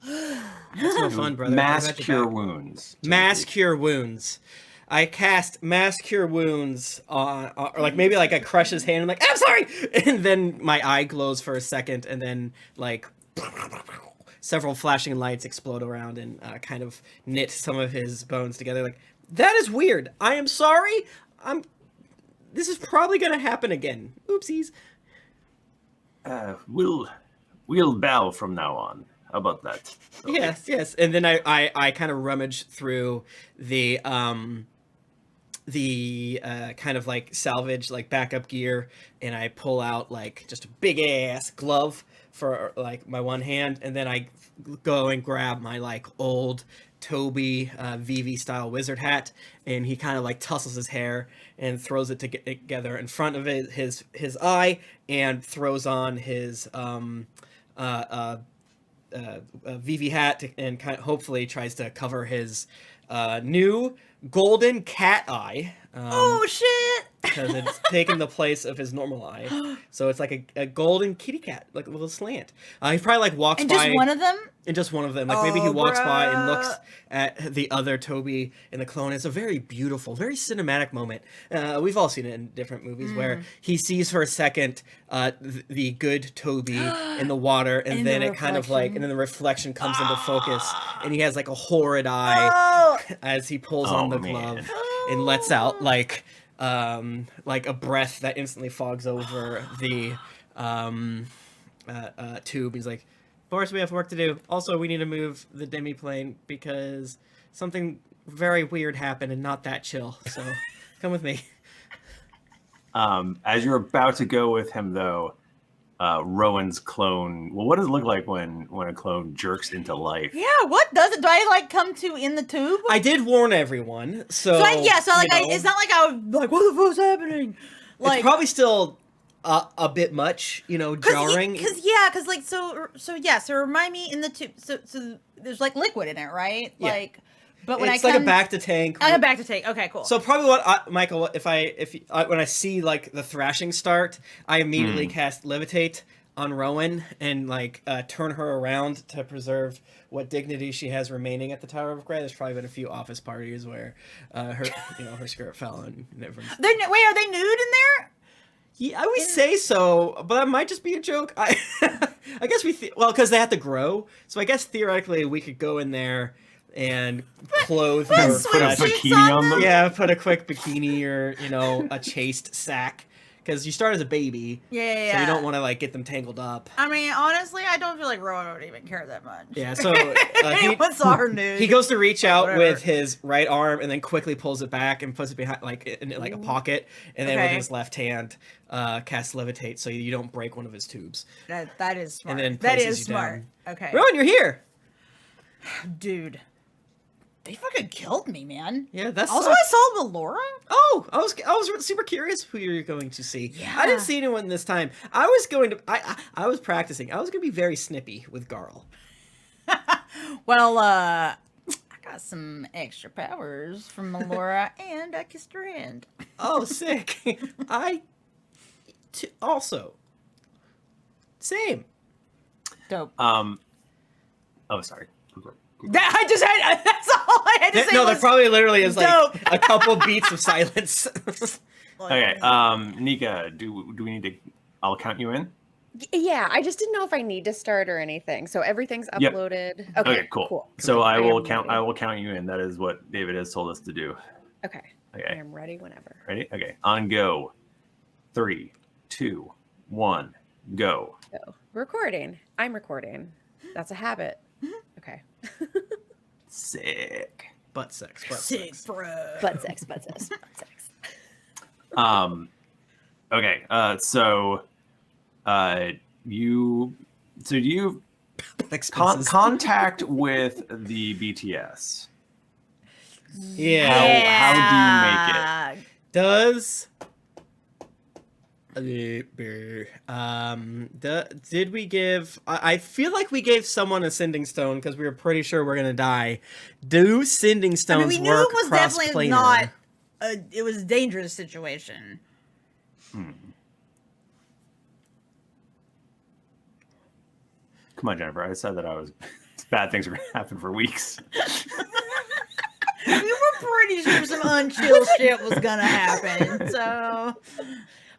That's no fun, brother.
Mass cure wounds.
Mass cure wounds. I cast mass cure wounds on, or like maybe like I crush his hand and I'm sorry, and then my eye glows for a second, and then like several flashing lights explode around and kind of knit some of his bones together. Like, that is weird. I am sorry. This is probably gonna happen again. Oopsies.
We'll bow from now on. How about that? Okay.
Yes. And then I kind of rummage through the kind of like salvage, like backup gear, and I pull out like just a big ass glove for like my one hand, and then I go and grab my like old Toby VV style wizard hat, and he kind of like tussles his hair and throws it together in front of his eye, and throws on his VV hat and kind of hopefully tries to cover his new golden cat eye.
Oh shit!
Because it's taken the place of his normal eye. So it's like a golden kitty cat, like a little slant. He probably like walks by.
And just one of them?
And just one of them. Like maybe he walks by and looks at the other Toby in the clone. It's a very beautiful, very cinematic moment. We've all seen it in different movies where he sees for a second the good Toby in the water, and then it kind of like, and then the reflection comes into focus, and he has like a horrid eye as he pulls on the glove and lets out like a breath that instantly fogs over the tube. He's like, Boris, we have work to do. Also, we need to move the demi-plane because something very weird happened and not that chill. So come with me.
As you're about to go with him, though, Rowan's clone. Well, what does it look like when a clone jerks into life?
Yeah, what does it? Do I like come to in the tube?
I did warn everyone, so
it's not like I was like, what the fuck's happening? Like,
it's probably still a bit much, jarring.
Because like so remind me in the tube. So there's like liquid in it, right?
Yeah.
Like, but when
It's
I
like
come,
a back to tank.
I come back to take. Okay, cool.
So probably what Michael, when I see like the thrashing start, I immediately cast levitate on Rowan and like turn her around to preserve what dignity she has remaining at the Tower of Grey. There's probably been a few office parties where her skirt fell and everyone's...
Wait, are they nude in there?
Yeah, I would say so, but that might just be a joke. I guess because they have to grow. So I guess theoretically we could go in there and clothe her.
Put a bikini on them.
Yeah, put a quick bikini or a chaste sack. Because you start as a baby, so you don't want to like get them tangled up.
I mean, honestly, I don't feel like Rowan would even care that much.
Yeah, so
anyone saw her nude.
He goes to reach out
whatever.
with his right arm and then quickly pulls it back and puts it behind in a pocket, and then with his left hand casts levitate so you don't break one of his tubes.
That is smart.
And then
that
places
is
you
smart.
down.
Okay,
Rowan, you're here.
dude. They fucking killed me, man.
Yeah, that's
also I saw Melora.
Oh, I was super curious who you're going to see.
Yeah.
I didn't see anyone this time. I was practicing. I was going to be very snippy with Garl.
Well, I got some extra powers from Melora, and I kissed her hand.
Oh, sick. Also. Same.
Dope.
Oh, sorry.
That's all I had to say.
No, that probably literally is
dope.
like a couple beats of silence.
Okay, Nika, do we need to? I'll count you in.
Yeah, I just didn't know if I need to start or anything. So everything's
Yep.
uploaded.
Okay, cool. So I
am
will count.
ready.
I will count you in. That is what David has told us to do.
Okay. I
Okay,
am ready whenever.
ready? Okay, on go. 3, 2, 1, go.
So, recording. I'm recording. That's a habit. Okay.
Sick.
Butt sex.
Sick, bro.
Butt sex, butt sex, butt sex.
Okay. You contact with the BTS.
Yeah.
How do you make it?
Does did we give? I feel like we gave someone a sending stone because we were pretty sure we're gonna die. Do sending stones
we knew
work
it was definitely
cross-planar?
not. It was a dangerous situation.
Come on, Jennifer. I said that bad things were gonna happen for weeks.
We were pretty sure some unchill shit was gonna happen. So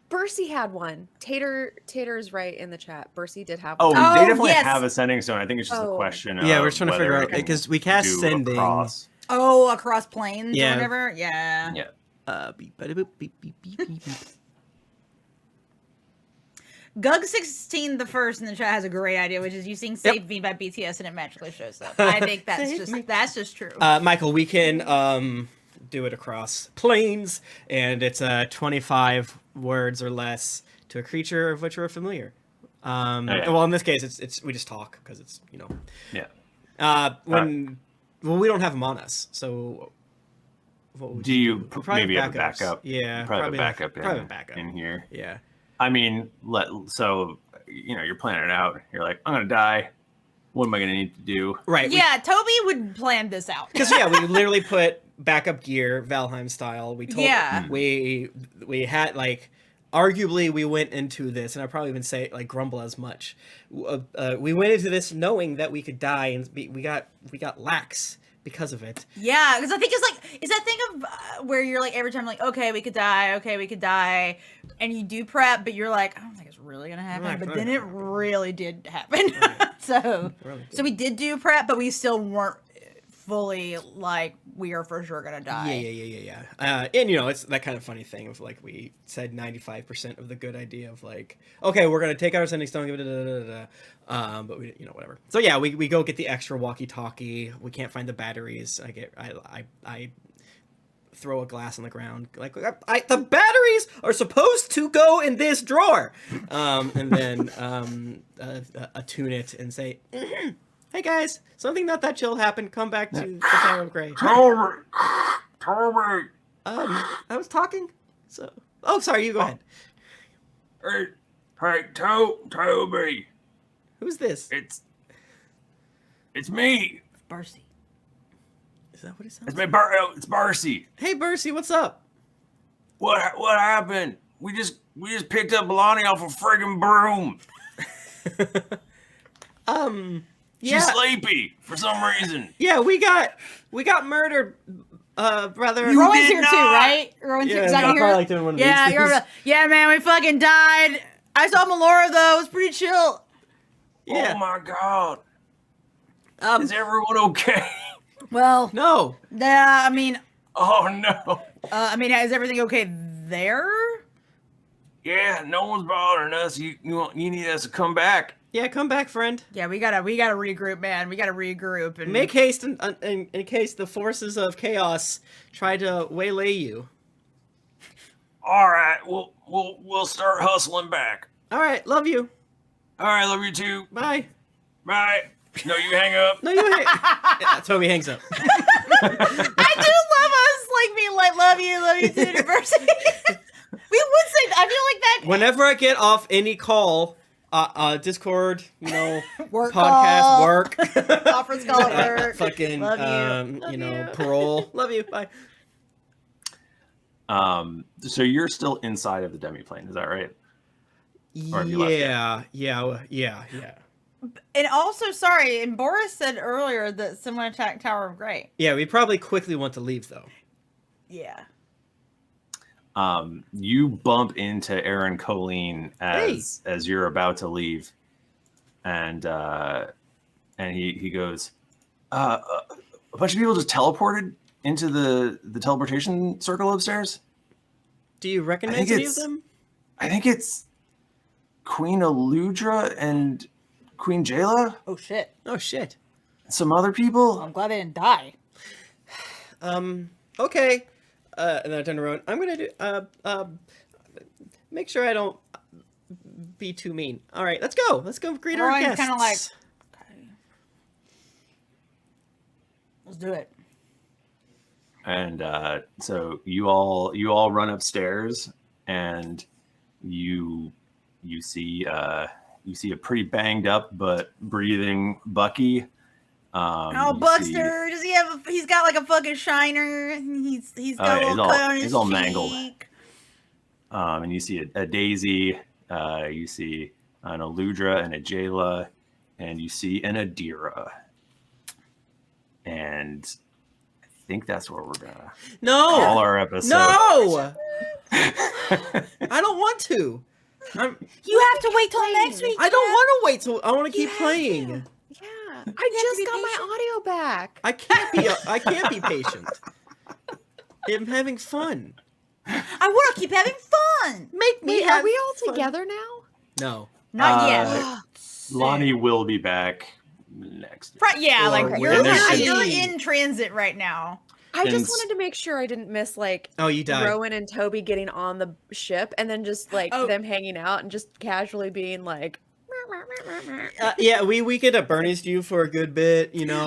Bercy had one. Tater's right in the chat. Bercy did have
Oh,
one.
they definitely
yes.
have a sending stone. I think it's just a
Oh.
question of
Yeah, we're trying to
whether
figure
it
out
can
because we cast
do
sending.
across.
across planes
Yeah.
or whatever. Yeah.
Yeah.
Beep, ba-da-boop, beep, beep, beep, beep, beep.
Gug16 the first in the chat has a great idea, which is you sing "Save Me" by BTS and it magically shows up. I think that's just true.
Michael, we can do it across planes, and it's 25 words or less to a creature of which we're familiar.
Okay.
Well, in this case, it's we just talk because it's
Yeah.
Well, we don't have them on us, so what would
Do you
We'll probably
maybe have a
backups.
backup?
Yeah,
Probably have a
probably a
backup
backup.
in here.
Yeah.
I mean, so you're planning it out. You're like, I'm gonna die. What am I gonna need to do?
Right.
Yeah, Toby would plan this out.
Because we literally put backup gear, Valheim style. We told
Yeah.
we had like arguably we went into this, and I probably even say like grumble as much. We went into this knowing that we could die, and we got lax because of it.
Yeah, because I think it's that thing of where you're like every time like, okay, we could die, and you do prep, but you're like, I don't think it's really gonna happen.
Right,
But
right,
then it
right.
really did happen.
Right.
So
Really did.
we did do prep, but we still weren't fully like we are for sure gonna die.
Yeah. And it's that kind of funny thing of like we said 95% of the good idea of like, okay, we're gonna take out our sending stone, give it but we whatever. So yeah, we go get the extra walkie-talkie. We can't find the batteries. I throw a glass on the ground like the batteries are supposed to go in this drawer, and then attune it and say. Hey guys, something not that chill happened. Come back to the Tower of Grey.
Toby.
I was talking. So, sorry. You go ahead.
Hey, Toby.
Who's this?
It's me.
Barcy.
Is that what it sounds
It's
like?
it's Barcy.
Hey, Bercy, what's up?
What happened? We just picked up Lahni off a friggin' broom.
Yeah.
She's sleepy for some reason.
Yeah, we got murdered, brother.
You
Rowan's
did
here too,
not.
right? Rowan's
Yeah,
here. Is that
I'm
here?
probably like doing one of
Yeah,
these things.
yeah, man, we fucking died. I saw Melora though. It was pretty chill.
Yeah.
Oh my god.
Um,
Is everyone okay?
Well,
no.
yeah, I mean,
Oh no.
is everything okay there?
Yeah, no one's bothering us. You need us to come back.
Yeah, come back, friend.
Yeah, we gotta regroup, man. We gotta regroup and
Make haste in case the forces of chaos try to waylay you.
All right, we'll start hustling back.
All right, love you.
All right, love you too.
Bye.
Bye. No, you hang up.
No, you hang. Yeah, Toby hangs up.
I do love us like being like love you too, diversity. We would say I feel like that.
Whenever I get off any call, Discord,
Work
podcast,
call.
work,
Conference call at work.
fucking,
Love you.
Love you.
parole. Love you. Bye.
So you're still inside of the demiplane, is that right? Or have you left
Yeah.
And also, sorry, and Boris said earlier that someone attacked Tower of Grey.
Yeah, we probably quickly want to leave though.
Yeah.
You bump into Aaron Colleen as you're about to leave, and he goes, a bunch of people just teleported into the teleportation circle upstairs.
Do you recognize
think
any of
it's-
them?
I think it's Queen Aludra and Queen Jayla,
Oh shit.
Oh shit.
some other people.
I'm glad they didn't die.
Okay. And then I turn around. I'm gonna do. Make sure I don't be too mean. All right, let's go. Let's go greet our
Rowan's
guests.
kinda like, okay. Let's do it.
And so you all run upstairs, and you see a pretty banged up but breathing Bucky.
Oh,
you
Buckster! Does he have? He's got like a fucking shiner. He's got
yeah,
a little cut on his
he's all
cheek.
mangled. And you see a Daisy. You see an Aludra and a Jayla, and you see an Adira. And I think that's where we're gonna
No.
call our episode.
No. I don't want to.
You have to wait till next week.
I don't want to wait till. I want to keep
have
playing.
Yeah. I just
be
got my
patient.
audio back.
I can't be patient. I'm having fun.
I want to keep having fun.
Make me
Wait,
have
are we all
fun.
together now?
No.
Not yet.
Lonnie will be back next.
Yeah,
Or
like
within
you're
the city.
in transit right now.
I
And
just
s-
wanted to make sure I didn't miss like
Oh, you died.
Rowan and Toby getting on the ship and then just like
Oh.
them hanging out and just casually being like
Yeah, we could have Bernie's you for a good bit.
Yeah,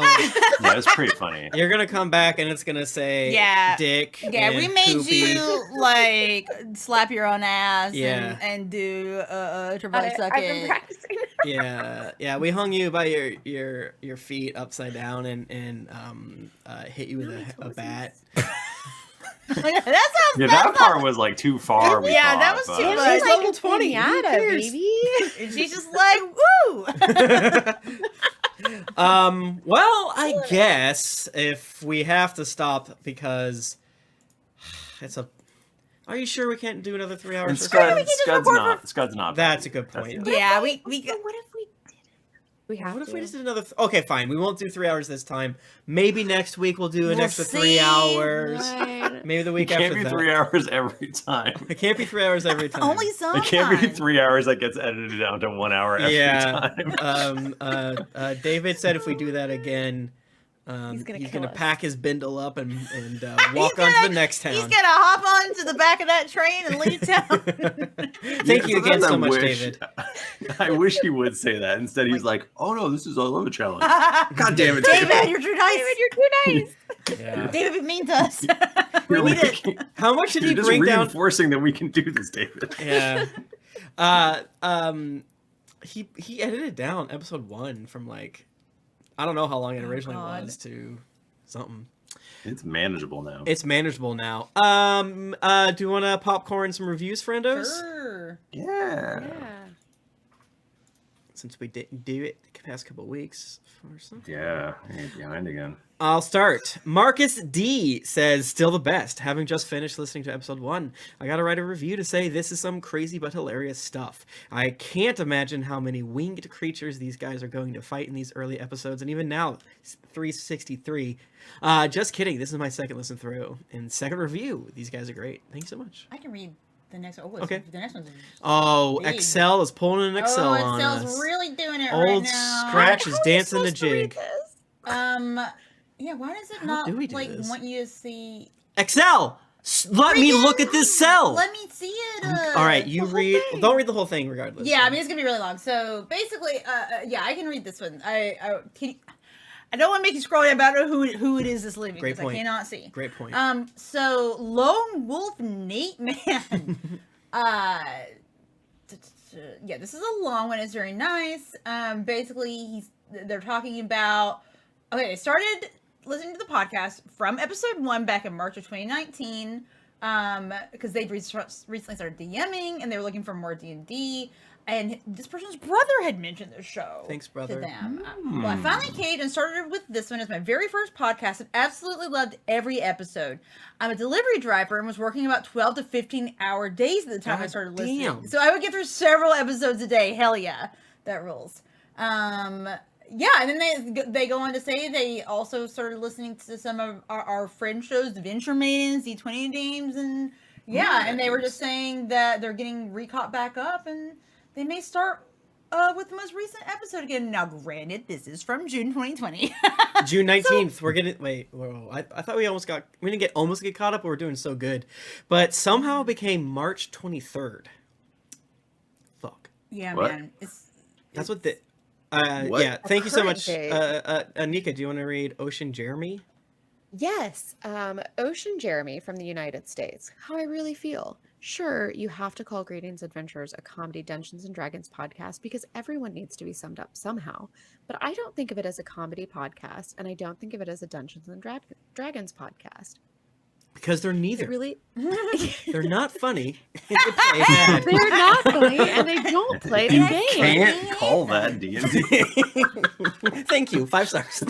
it's pretty funny.
You're gonna come back and it's gonna say
Yeah.
Dick.
Yeah, we
and
made
Poopy.
you like slap your own ass
Yeah.
and do ultraviolet
I've
sucking.
been practicing.
Yeah. We hung you by your feet upside down and hit you with a bat.
that sounds.
Yeah, that part was like too far. we
Yeah,
thought,
that was
but-
too
And
much.
she's
Like,
level 20.
who
Pinata,
cares?
baby.
And she's just like, woo.
Well, I guess if we have to stop because it's a. Are you sure we can't do another 3 hours?
And
or something?
Scud's not.
That's a good point.
Yeah, we
What if we didn't? We have
What if
to.
we just did another? Okay, fine. We won't do 3 hours this time. Maybe next week we'll do an
We'll
extra
see.
3 hours.
Fine.
Maybe the
It
week
can't
after
be
that.
3 hours every time.
It can't be 3 hours every time.
only
It
sometimes.
can't be 3 hours that gets edited down to 1 hour every
Yeah.
time.
David said if we do that again,
He's gonna
he's
kill
gonna
us.
pack his bindle up and walk on to the next town.
He's gonna hop on to the back of that train and leave town.
Thank you again
Sometimes
so
I
much,
wish-
David.
I wish he would say that. Instead, he's like, "Oh no, this is I love a challenge." God damn it,
David, you're too nice.
David, you're too nice.
Yeah.
David, be mean to us. we
You're
need it.
like-
How much did
You're
he
just
bring down?
reinforcing that we can do this, David.
Yeah. He edited down episode 1 from like, I don't know how long it originally was to something.
It's manageable now.
It's manageable now. Do you want to popcorn some reviews, friendos?
Sure.
Yeah.
Since we didn't do it the past couple of weeks or something.
Yeah, you're behind again.
I'll start. Marcus D says, still the best. Having just finished listening to episode 1, I gotta write a review to say this is some crazy but hilarious stuff. I can't imagine how many winged creatures these guys are going to fight in these early episodes, and even now, 363. Just kidding. This is my second listen through. And second review. These guys are great. Thanks so much.
I can read the next one. Oh,
Okay.
The next one's
Oh,
big.
Excel is pulling an Excel on
Excel's
us.
really doing it right
Old
now.
Scratch is dancing the jig.
Yeah, why does it
How
not
do we do
like
this?
want you to see?
Excel! Let me look at this cell!
Let me see it.
All right, you
the whole
read.
thing.
Don't read the whole thing regardless.
Yeah, I mean it's gonna be really long. So basically, yeah, I can read this one. I don't want to make you scroll. I don't know who it is that's leaving
Great
because I
point.
cannot see.
Great point.
So Lone Wolf Nate Man. Yeah, this is a long one. It's very nice. Basically, they're talking about. Okay, they started listening to the podcast from episode 1 back in March of 2019. Because they'd recently started DMing and they were looking for more D&D. And this person's brother had mentioned this show.
Thanks, brother.
To them. Well, I finally caved and started with this one as my very first podcast and absolutely loved every episode. I'm a delivery driver and was working about 12 to 15 hour days at the time I started listening.
Damn.
So I would get through several episodes a day. Hell yeah. That rules. Yeah, and then they go on to say they also started listening to some of our friend shows, Venture Maidens, D20 Games, and and they were just saying that they're getting recaught back up and they may start with the most recent episode again. Now, granted, this is from June 2020.
June 19th. We're getting. Wait, whoa. I thought we didn't almost get caught up, but we're doing so good. But somehow it became March 23rd. Fuck.
Yeah,
What?
man.
That's what the.
What?
Yeah, thank you so
current
much.
date.
Nika, do you want to read Ocean Jeremy?
Yes, Ocean Jeremy from the United States. How I really feel. Sure, you have to call Greetings Adventures a comedy Dungeons and Dragons podcast because everyone needs to be summed up somehow. But I don't think of it as a comedy podcast, and I don't think of it as a Dungeons and Dragons podcast.
Because they're neither.
It really,
They're not funny. And they play bad.
they're not funny, and they don't play the
You
game.
can't call that D&D.
Thank you. 5 stars.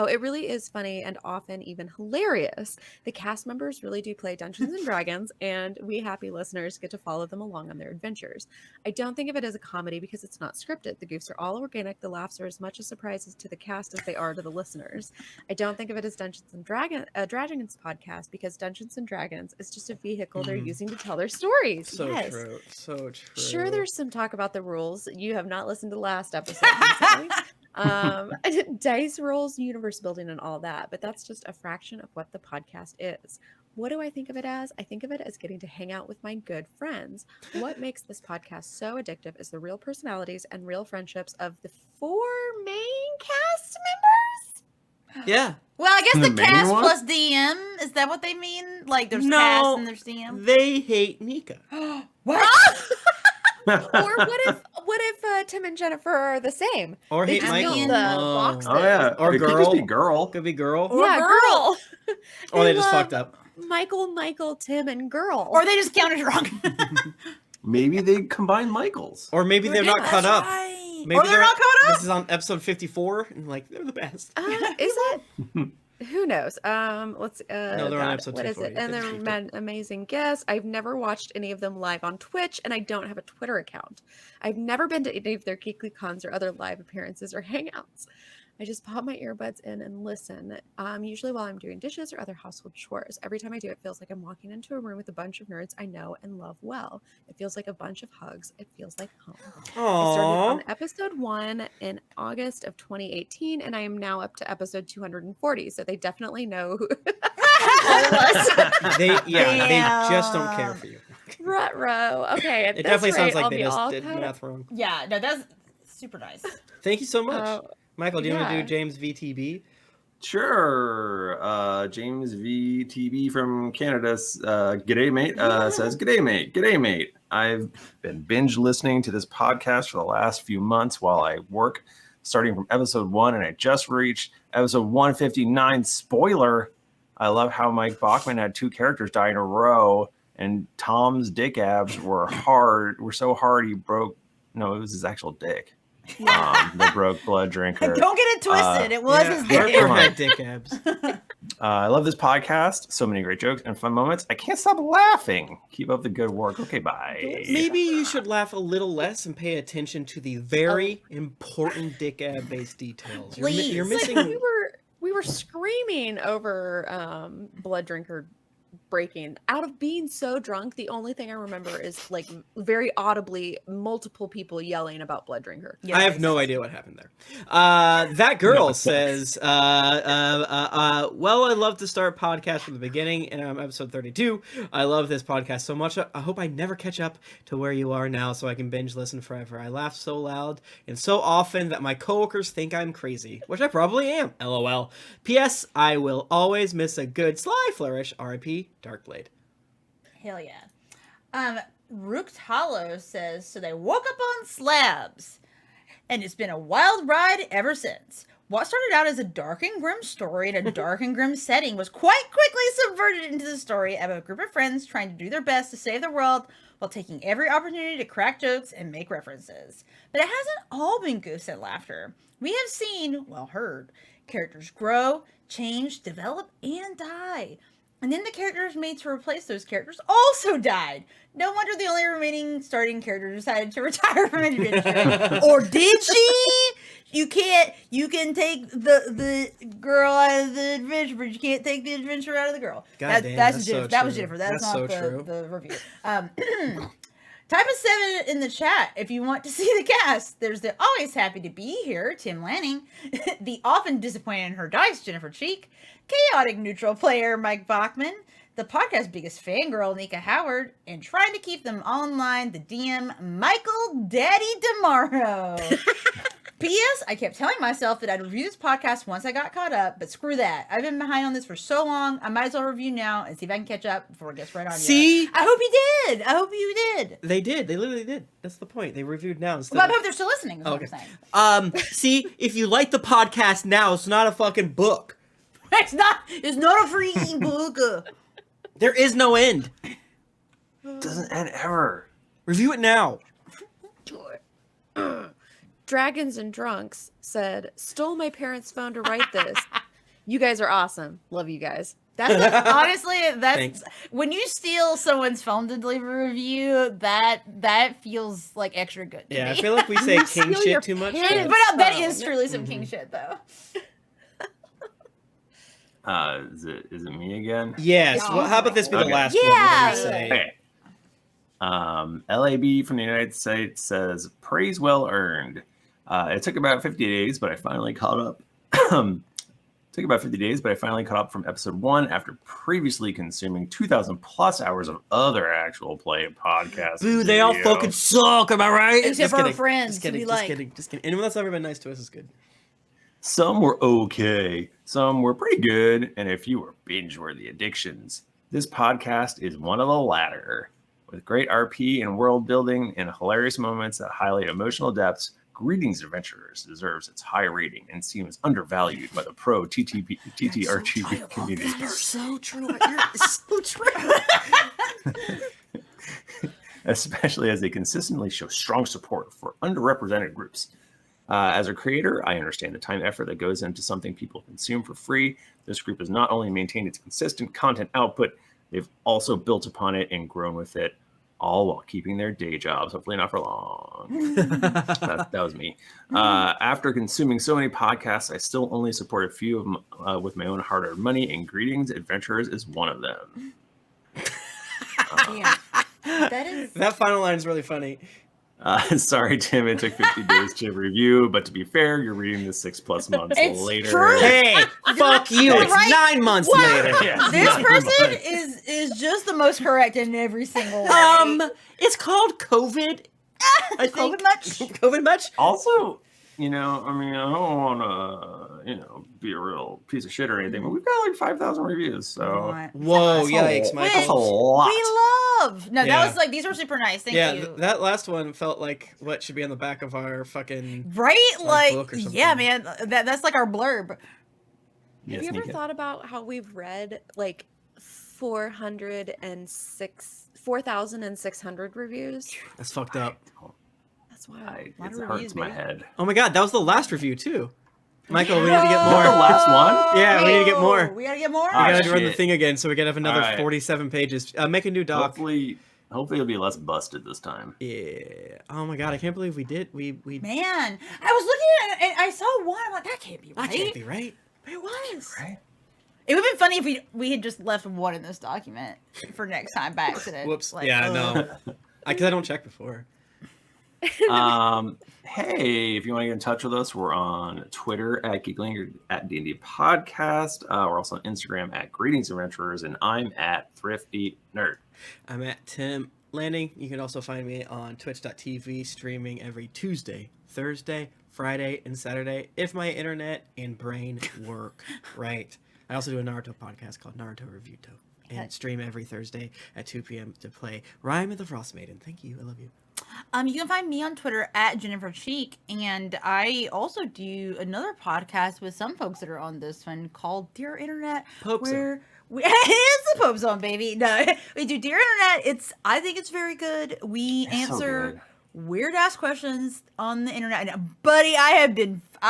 It really is funny and often even hilarious. The cast members really do play Dungeons and Dragons, and we happy listeners get to follow them along on their adventures. I don't think of it as a comedy because it's not scripted. The goofs are all organic. The laughs are as much a surprise to the cast as they are to the listeners. I don't think of it as Dungeons and Dragons podcast because Dungeons and Dragons is just a vehicle they're using to tell their stories.
So
Yes.
true. So true.
Sure, there's some talk about the rules. You have not listened to the last episode. recently. Dice rolls, universe building, and all that, but that's just a fraction of what the podcast is. What do I think of it as? I think of it as getting to hang out with my good friends. What makes this podcast so addictive is the real personalities and real friendships of the 4 main cast members.
Yeah.
Well, I guess
The
the
main
cast
one?
plus DM, is that what they mean? Like there's
No.
cast and there's DM?
They hate Nika.
What?
Or what if Tim and Jennifer are the same?
Or
They
hate
just
Michael.
build the boxes.
Oh yeah,
Or
it could just be
girl.
girl.
Could be girl.
Or
yeah,
girl.
Or they just
love
fucked up.
Michael, Tim, and girl.
Or they just counted wrong.
Maybe they combine Michaels.
Or maybe they're not caught up.
Right.
Maybe
Or they're not caught up.
This is on episode 54, and like they're the best.
Is it? Who knows? Let's.
No, they're on episode
What is
240.
it? And they're
50.
amazing guests. I've never watched any of them live on Twitch, and I don't have a Twitter account. I've never been to any of their Geekly Cons or other live appearances or hangouts. I just pop my earbuds in and listen, usually while I'm doing dishes or other household chores. Every time I do, it feels like I'm walking into a room with a bunch of nerds I know and love well. It feels like a bunch of hugs. It feels like home. I started
Aww.
on episode 1 in August of 2018, and I am now up to episode 240. So they definitely know who
They just don't care for you.
Ruh-roh. Okay, at
It
this
definitely sounds
rate,
like
I'll
they
be
just
all
did
caught up.
math wrong.
Yeah, no, that's super nice.
Thank you so much. Michael, do you want to
yeah.
do James VTB?
Sure. James VTB from Canada, g'day mate, says, g'day mate. I've been binge listening to this podcast for the last few months while I work, starting from episode 1, and I just reached episode 159. Spoiler, I love how Mike Bachmann had 2 characters die in a row, and Tom's dick abs were so hard he broke, no, it was his actual dick. They broke Blood Drinker.
Don't get it twisted. It was his dick.
Worker had dick abs.
I love this podcast. So many great jokes and fun moments. I can't stop laughing. Keep up the good work. Okay, bye.
Maybe you should laugh a little less and pay attention to the very important dick ab based details.
Please.
You're
It's
missing.
like we were screaming over Blood Drinker breaking out of being so drunk. The only thing I remember is like very audibly multiple people yelling about Blood Drinker.
I have no idea what happened there. That girl says, well, I love to start podcast from the beginning, and I'm episode 32. I love this podcast so much. I hope I never catch up to where you are now so I can binge listen forever. I laugh so loud and so often that my coworkers think I'm crazy, which I probably am. LOL. P.S. I will always miss a good sly flourish. R.I.P. Darkblade.
Hell yeah. Rooked Hollow says, so they woke up on slabs, and it's been a wild ride ever since. What started out as a dark and grim story in a dark and grim setting was quite quickly subverted into the story of a group of friends trying to do their best to save the world while taking every opportunity to crack jokes and make references. But it hasn't all been goofs and laughter. We have seen, well, heard, characters grow, change, develop, and die. And then the characters made to replace those characters also died. No wonder the only remaining starting character decided to retire from adventure. Or did she? You can take the girl out of the adventure, but you can't take the adventure out of the girl.
God damn,
that was
so
Jennifer.
true.
That's not
so true.
the review. Type a 7 in the chat if you want to see the cast. There's the always happy to be here, Tim Lanning. The often disappointed in her dice, Jennifer Cheek. Chaotic neutral player, Mike Bachmann. The podcast's biggest fangirl, Nika Howard. And trying to keep them online, the DM, Michael Daddy DiMauro. P.S. I kept telling myself that I'd review this podcast once I got caught up, but screw that. I've been behind on this for so long, I might as well review now and see if I can catch up before it gets right on you.
See?
I hope you did. I hope you did.
They did. They literally did. That's the point. They reviewed now instead.
Well, I
of-
hope they're still listening, is what
Okay.
I'm saying.
See, if you like the podcast now, it's not a fucking book.
It's not a freaking book.
There is no end.
Doesn't end ever.
Review it now.
Dragons and Drunks said, stole my parents' phone to write this. You guys are awesome. Love you guys.
Honestly, that's
Thanks.
when you steal someone's phone to leave a review. That feels like extra good. To
Yeah,
me.
I feel like we say king
steal your
shit too much.
parents'
But
but-
that
phone.
is truly some king shit, though.
Is it me again?
Yes.
Yeah.
Well, how about this be the
Okay.
last
Yeah.
one? What do you say?
Okay. LAB from the United States says, praise well earned. It took about 50 days, but I finally caught up. Took about 50 days, but I finally caught up from episode 1 after previously consuming 2,000 plus hours of other actual play podcasts.
Boo, they all fucking suck, am I right?
Except for our friends,
Just kidding,
we
just
like.
kidding, just kidding. Anyone that's ever been nice to us is good.
Some were okay, some were pretty good, and a few were binge-worthy addictions. This podcast is one of the latter. With great RP and world building and hilarious moments that highlight emotional depths, Greetings Adventurers deserves its high rating and seems undervalued by the pro TTRGB community.
So true. It's so true.
Especially as they consistently show strong support for underrepresented groups. As a creator, I understand the time effort that goes into something people consume for free. This group has not only maintained its consistent content output, they've also built upon it and grown with it, all while keeping their day jobs, hopefully not for long. that was me. After consuming so many podcasts, I still only support a few of them with my own hard-earned money, and Greetings Adventurers is one of them.
Yeah. That is.
That final line is really funny.
Sorry, Tim, it took 50 days to review, but to be fair, you're reading this 6+ months
It's
later.
true.
Hey, fuck you. It's
Right.
9 months
Wow.
later.
Yeah,
This
9
person
months.
is just the most correct in every single way.
It's called COVID. I think.
COVID much?
COVID much?
Also, you know, I mean, I don't want to, you know, be a real piece of shit or anything, but we've got like 5,000 reviews, so
Right.
Whoa,
that's
yikes,
a,
Michael.
that's a lot.
We love. No,
Yeah.
that was like, these were super nice. Thank
Yeah,
you.
that last one felt like what should be on the back of our fucking...
Right?
like,
Like,
book or
yeah,
something.
man. That's like our blurb.
Yes,
Have you ever
Nika.
thought about how we've read like 4,600 reviews?
That's fucked up.
That's wild.
It
Lot of
hurts
reviews,
my
baby.
head.
Oh my god, that was the last review too. Michael, we need to get
The
more.
last one?
Yeah, we need to get more.
We gotta get more.
We
Ah,
gotta run the
shit.
thing again so we can have another
Alright.
47 pages. Make a new doc.
Hopefully it'll be less busted this time.
Yeah. Oh my god, I can't believe we did. We
Man, I was looking at it and I saw one. I'm like, that can't be right.
That can't be right.
But it was.
Right?
It would have been funny if we had just left one in this document for next time by accident.
Whoops.
Like,
Yeah,
ugh.
no. Because I don't check before.
Hey, if you want to get in touch with us, we're on Twitter at Geekling at D&D Podcast. We're also on Instagram at Greetings Adventurers, and I'm at Thrifty Nerd.
I'm at Tim Lanning. You can also find me on twitch.tv streaming every Tuesday, Thursday, Friday, and Saturday if my internet and brain work right. I also do a Naruto podcast called Naruto Reviewto and stream every Thursday at 2 p.m. to play Rhyme of the Frost Maiden. Thank you. I love you.
You can find me on Twitter at Jennifer Cheek, and I also do another podcast with some folks that are on this one called Dear Internet,
Pope Zone.
where it's the Pope Zone, baby. No, we do Dear Internet. I think it's very good. We
It's so
answer
good.
weird ass questions on the internet. And, buddy, I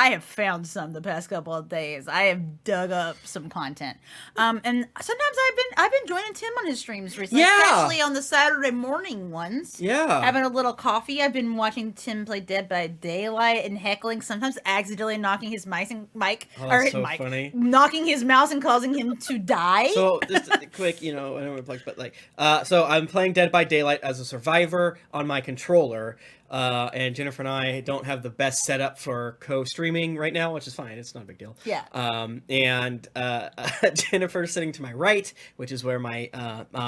have found some the past couple of days. I have dug up some content. And sometimes I've been joining Tim on his streams recently,
Yeah.
especially on the Saturday morning ones.
Yeah.
Having a little coffee. I've been watching Tim play Dead by Daylight and heckling, sometimes accidentally knocking his
Oh, that's so funny.
knocking his mouse and causing him to die.
So just a quick, I don't want to plug, but so I'm playing Dead by Daylight as a survivor on my controller, and Jennifer and I don't have the best setup for co-streaming right now, which is fine. It's not a big deal.
Yeah.
And Jennifer's sitting to my right, which is where my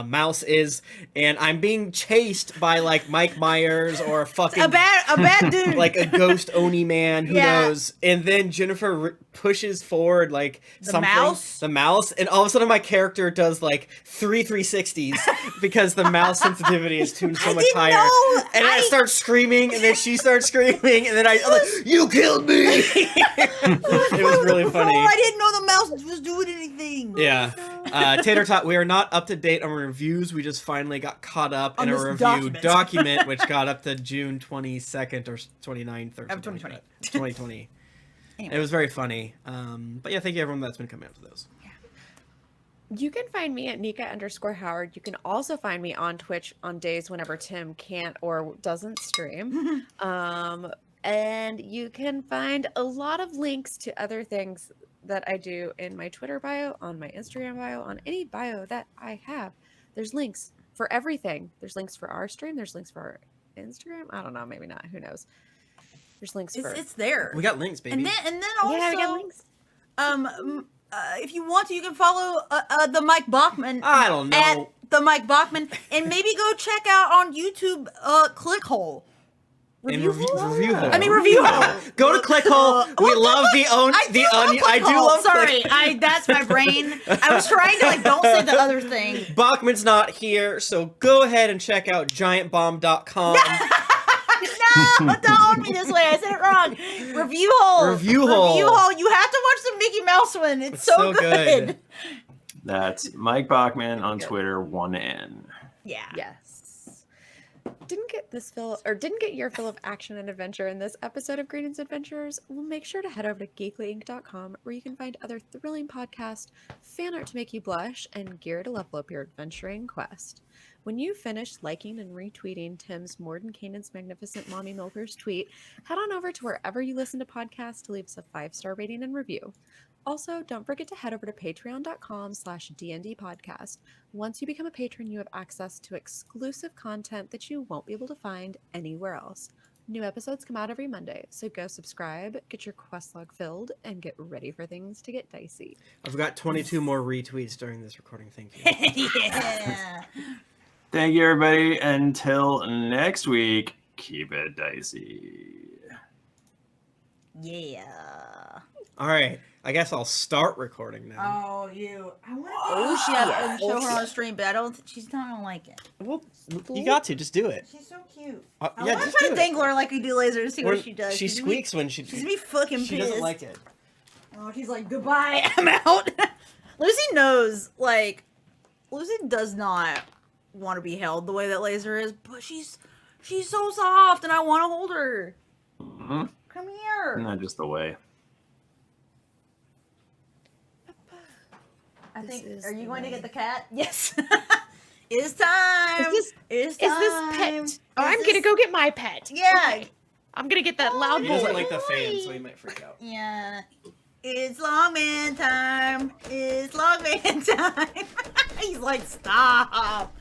mouse is, and I'm being chased by like Mike Myers or a fucking
a bad dude.
like a ghost Oni man, who
Yeah.
knows? And then Jennifer pushes forward like
The
something,
mouse?
the mouse, and all of a sudden my character does like 360s because the mouse sensitivity is tuned so
I
much
didn't
higher.
know.
And I start screaming, and then she starts screaming, and then I'm like, "You killed me!" It was really funny.
I didn't know the mouse was doing anything.
Yeah. Tater Tot, we are not up to date on reviews. We just finally got caught up
On
in a
this
review
document.
document, which got up to June 22nd or 29th or
Of
something like
2020.
that. 2020.
Anyway.
It was very funny. But yeah, thank you everyone that's been coming out to those.
You can find me at Nika_Howard. You can also find me on Twitch on days whenever Tim can't or doesn't stream. And you can find a lot of links to other things that I do in my Twitter bio, on my Instagram bio, on any bio that I have. There's links for everything. There's links for our stream. There's links for our Instagram. I don't know, maybe not. Who knows? There's links for.
It's there.
We got links, baby.
and then also,
Yeah, we got links.
If you want to, you can follow the Mike Bachmann.
I don't know.
At the Mike Bachmann, and maybe go check out on YouTube Clickhole.
And review hole.
I mean, Review Hole.
Go to Clickhole. We love the onion. I do love
Sorry,
Clickhole.
that's my brain. I was trying to don't say the other thing.
Bachman's not here, so go ahead and check out giantbomb.com.
No, don't me this way. I said it wrong. Review Hole.
Review Hole.
Review Hole. You have to watch the Mickey Mouse one. It's so good.
That's Mike Bachman on Twitter, 1N.
Yeah.
Yes. Didn't get your fill of action and adventure in this episode of Greetings Adventurers? Well, make sure to head over to geeklyinc.com where you can find other thrilling podcasts, fan art to make you blush, and gear to level up your adventuring quest. When you finish liking and retweeting Tim's Morden Canaan's Magnificent Mommy Milkers tweet, head on over to wherever you listen to podcasts to leave us a 5-star rating and review. Also, don't forget to head over to patreon.com/DND podcast. Once you become a patron, you have access to exclusive content that you won't be able to find anywhere else. New episodes come out every Monday, so go subscribe, get your quest log filled, and get ready for things to get dicey.
I've got 22 more retweets during this recording. Thank you.
Yeah.
Thank you, everybody. Until next week, keep it dicey.
Yeah.
All right. I guess I'll start recording now.
Oh, you. I want to
Oh,
shit and
shit.
show
Oh,
her on
shit.
stream, but I don't. She's not gonna like it.
Well, you got to. Just do it.
She's so cute.
Yeah,
I want to
just
try
do
to
it.
dangle her like we do lasers and see what she does.
She
She's gonna be-
squeaks when she.
She's gonna be fucking pissed.
She doesn't like it.
Oh, she's like, goodbye, I'm out. Lucy knows, like, Lucy does not want to be held the way that Laser is, but she's so soft, and I want to hold her.
Mm-hmm.
Come here.
Not just the way.
I
This
think.
is
Are you
the
going to
way.
get the cat? Yes. It's time.
Is
It's
this
time.
pet? Oh,
Is
I'm
this-
gonna go get my pet.
Yeah.
Okay. I'm gonna get that loud
He
boy.
doesn't like the fan, so he might freak out.
Yeah. It's long man time. It's long man time. He's like, stop.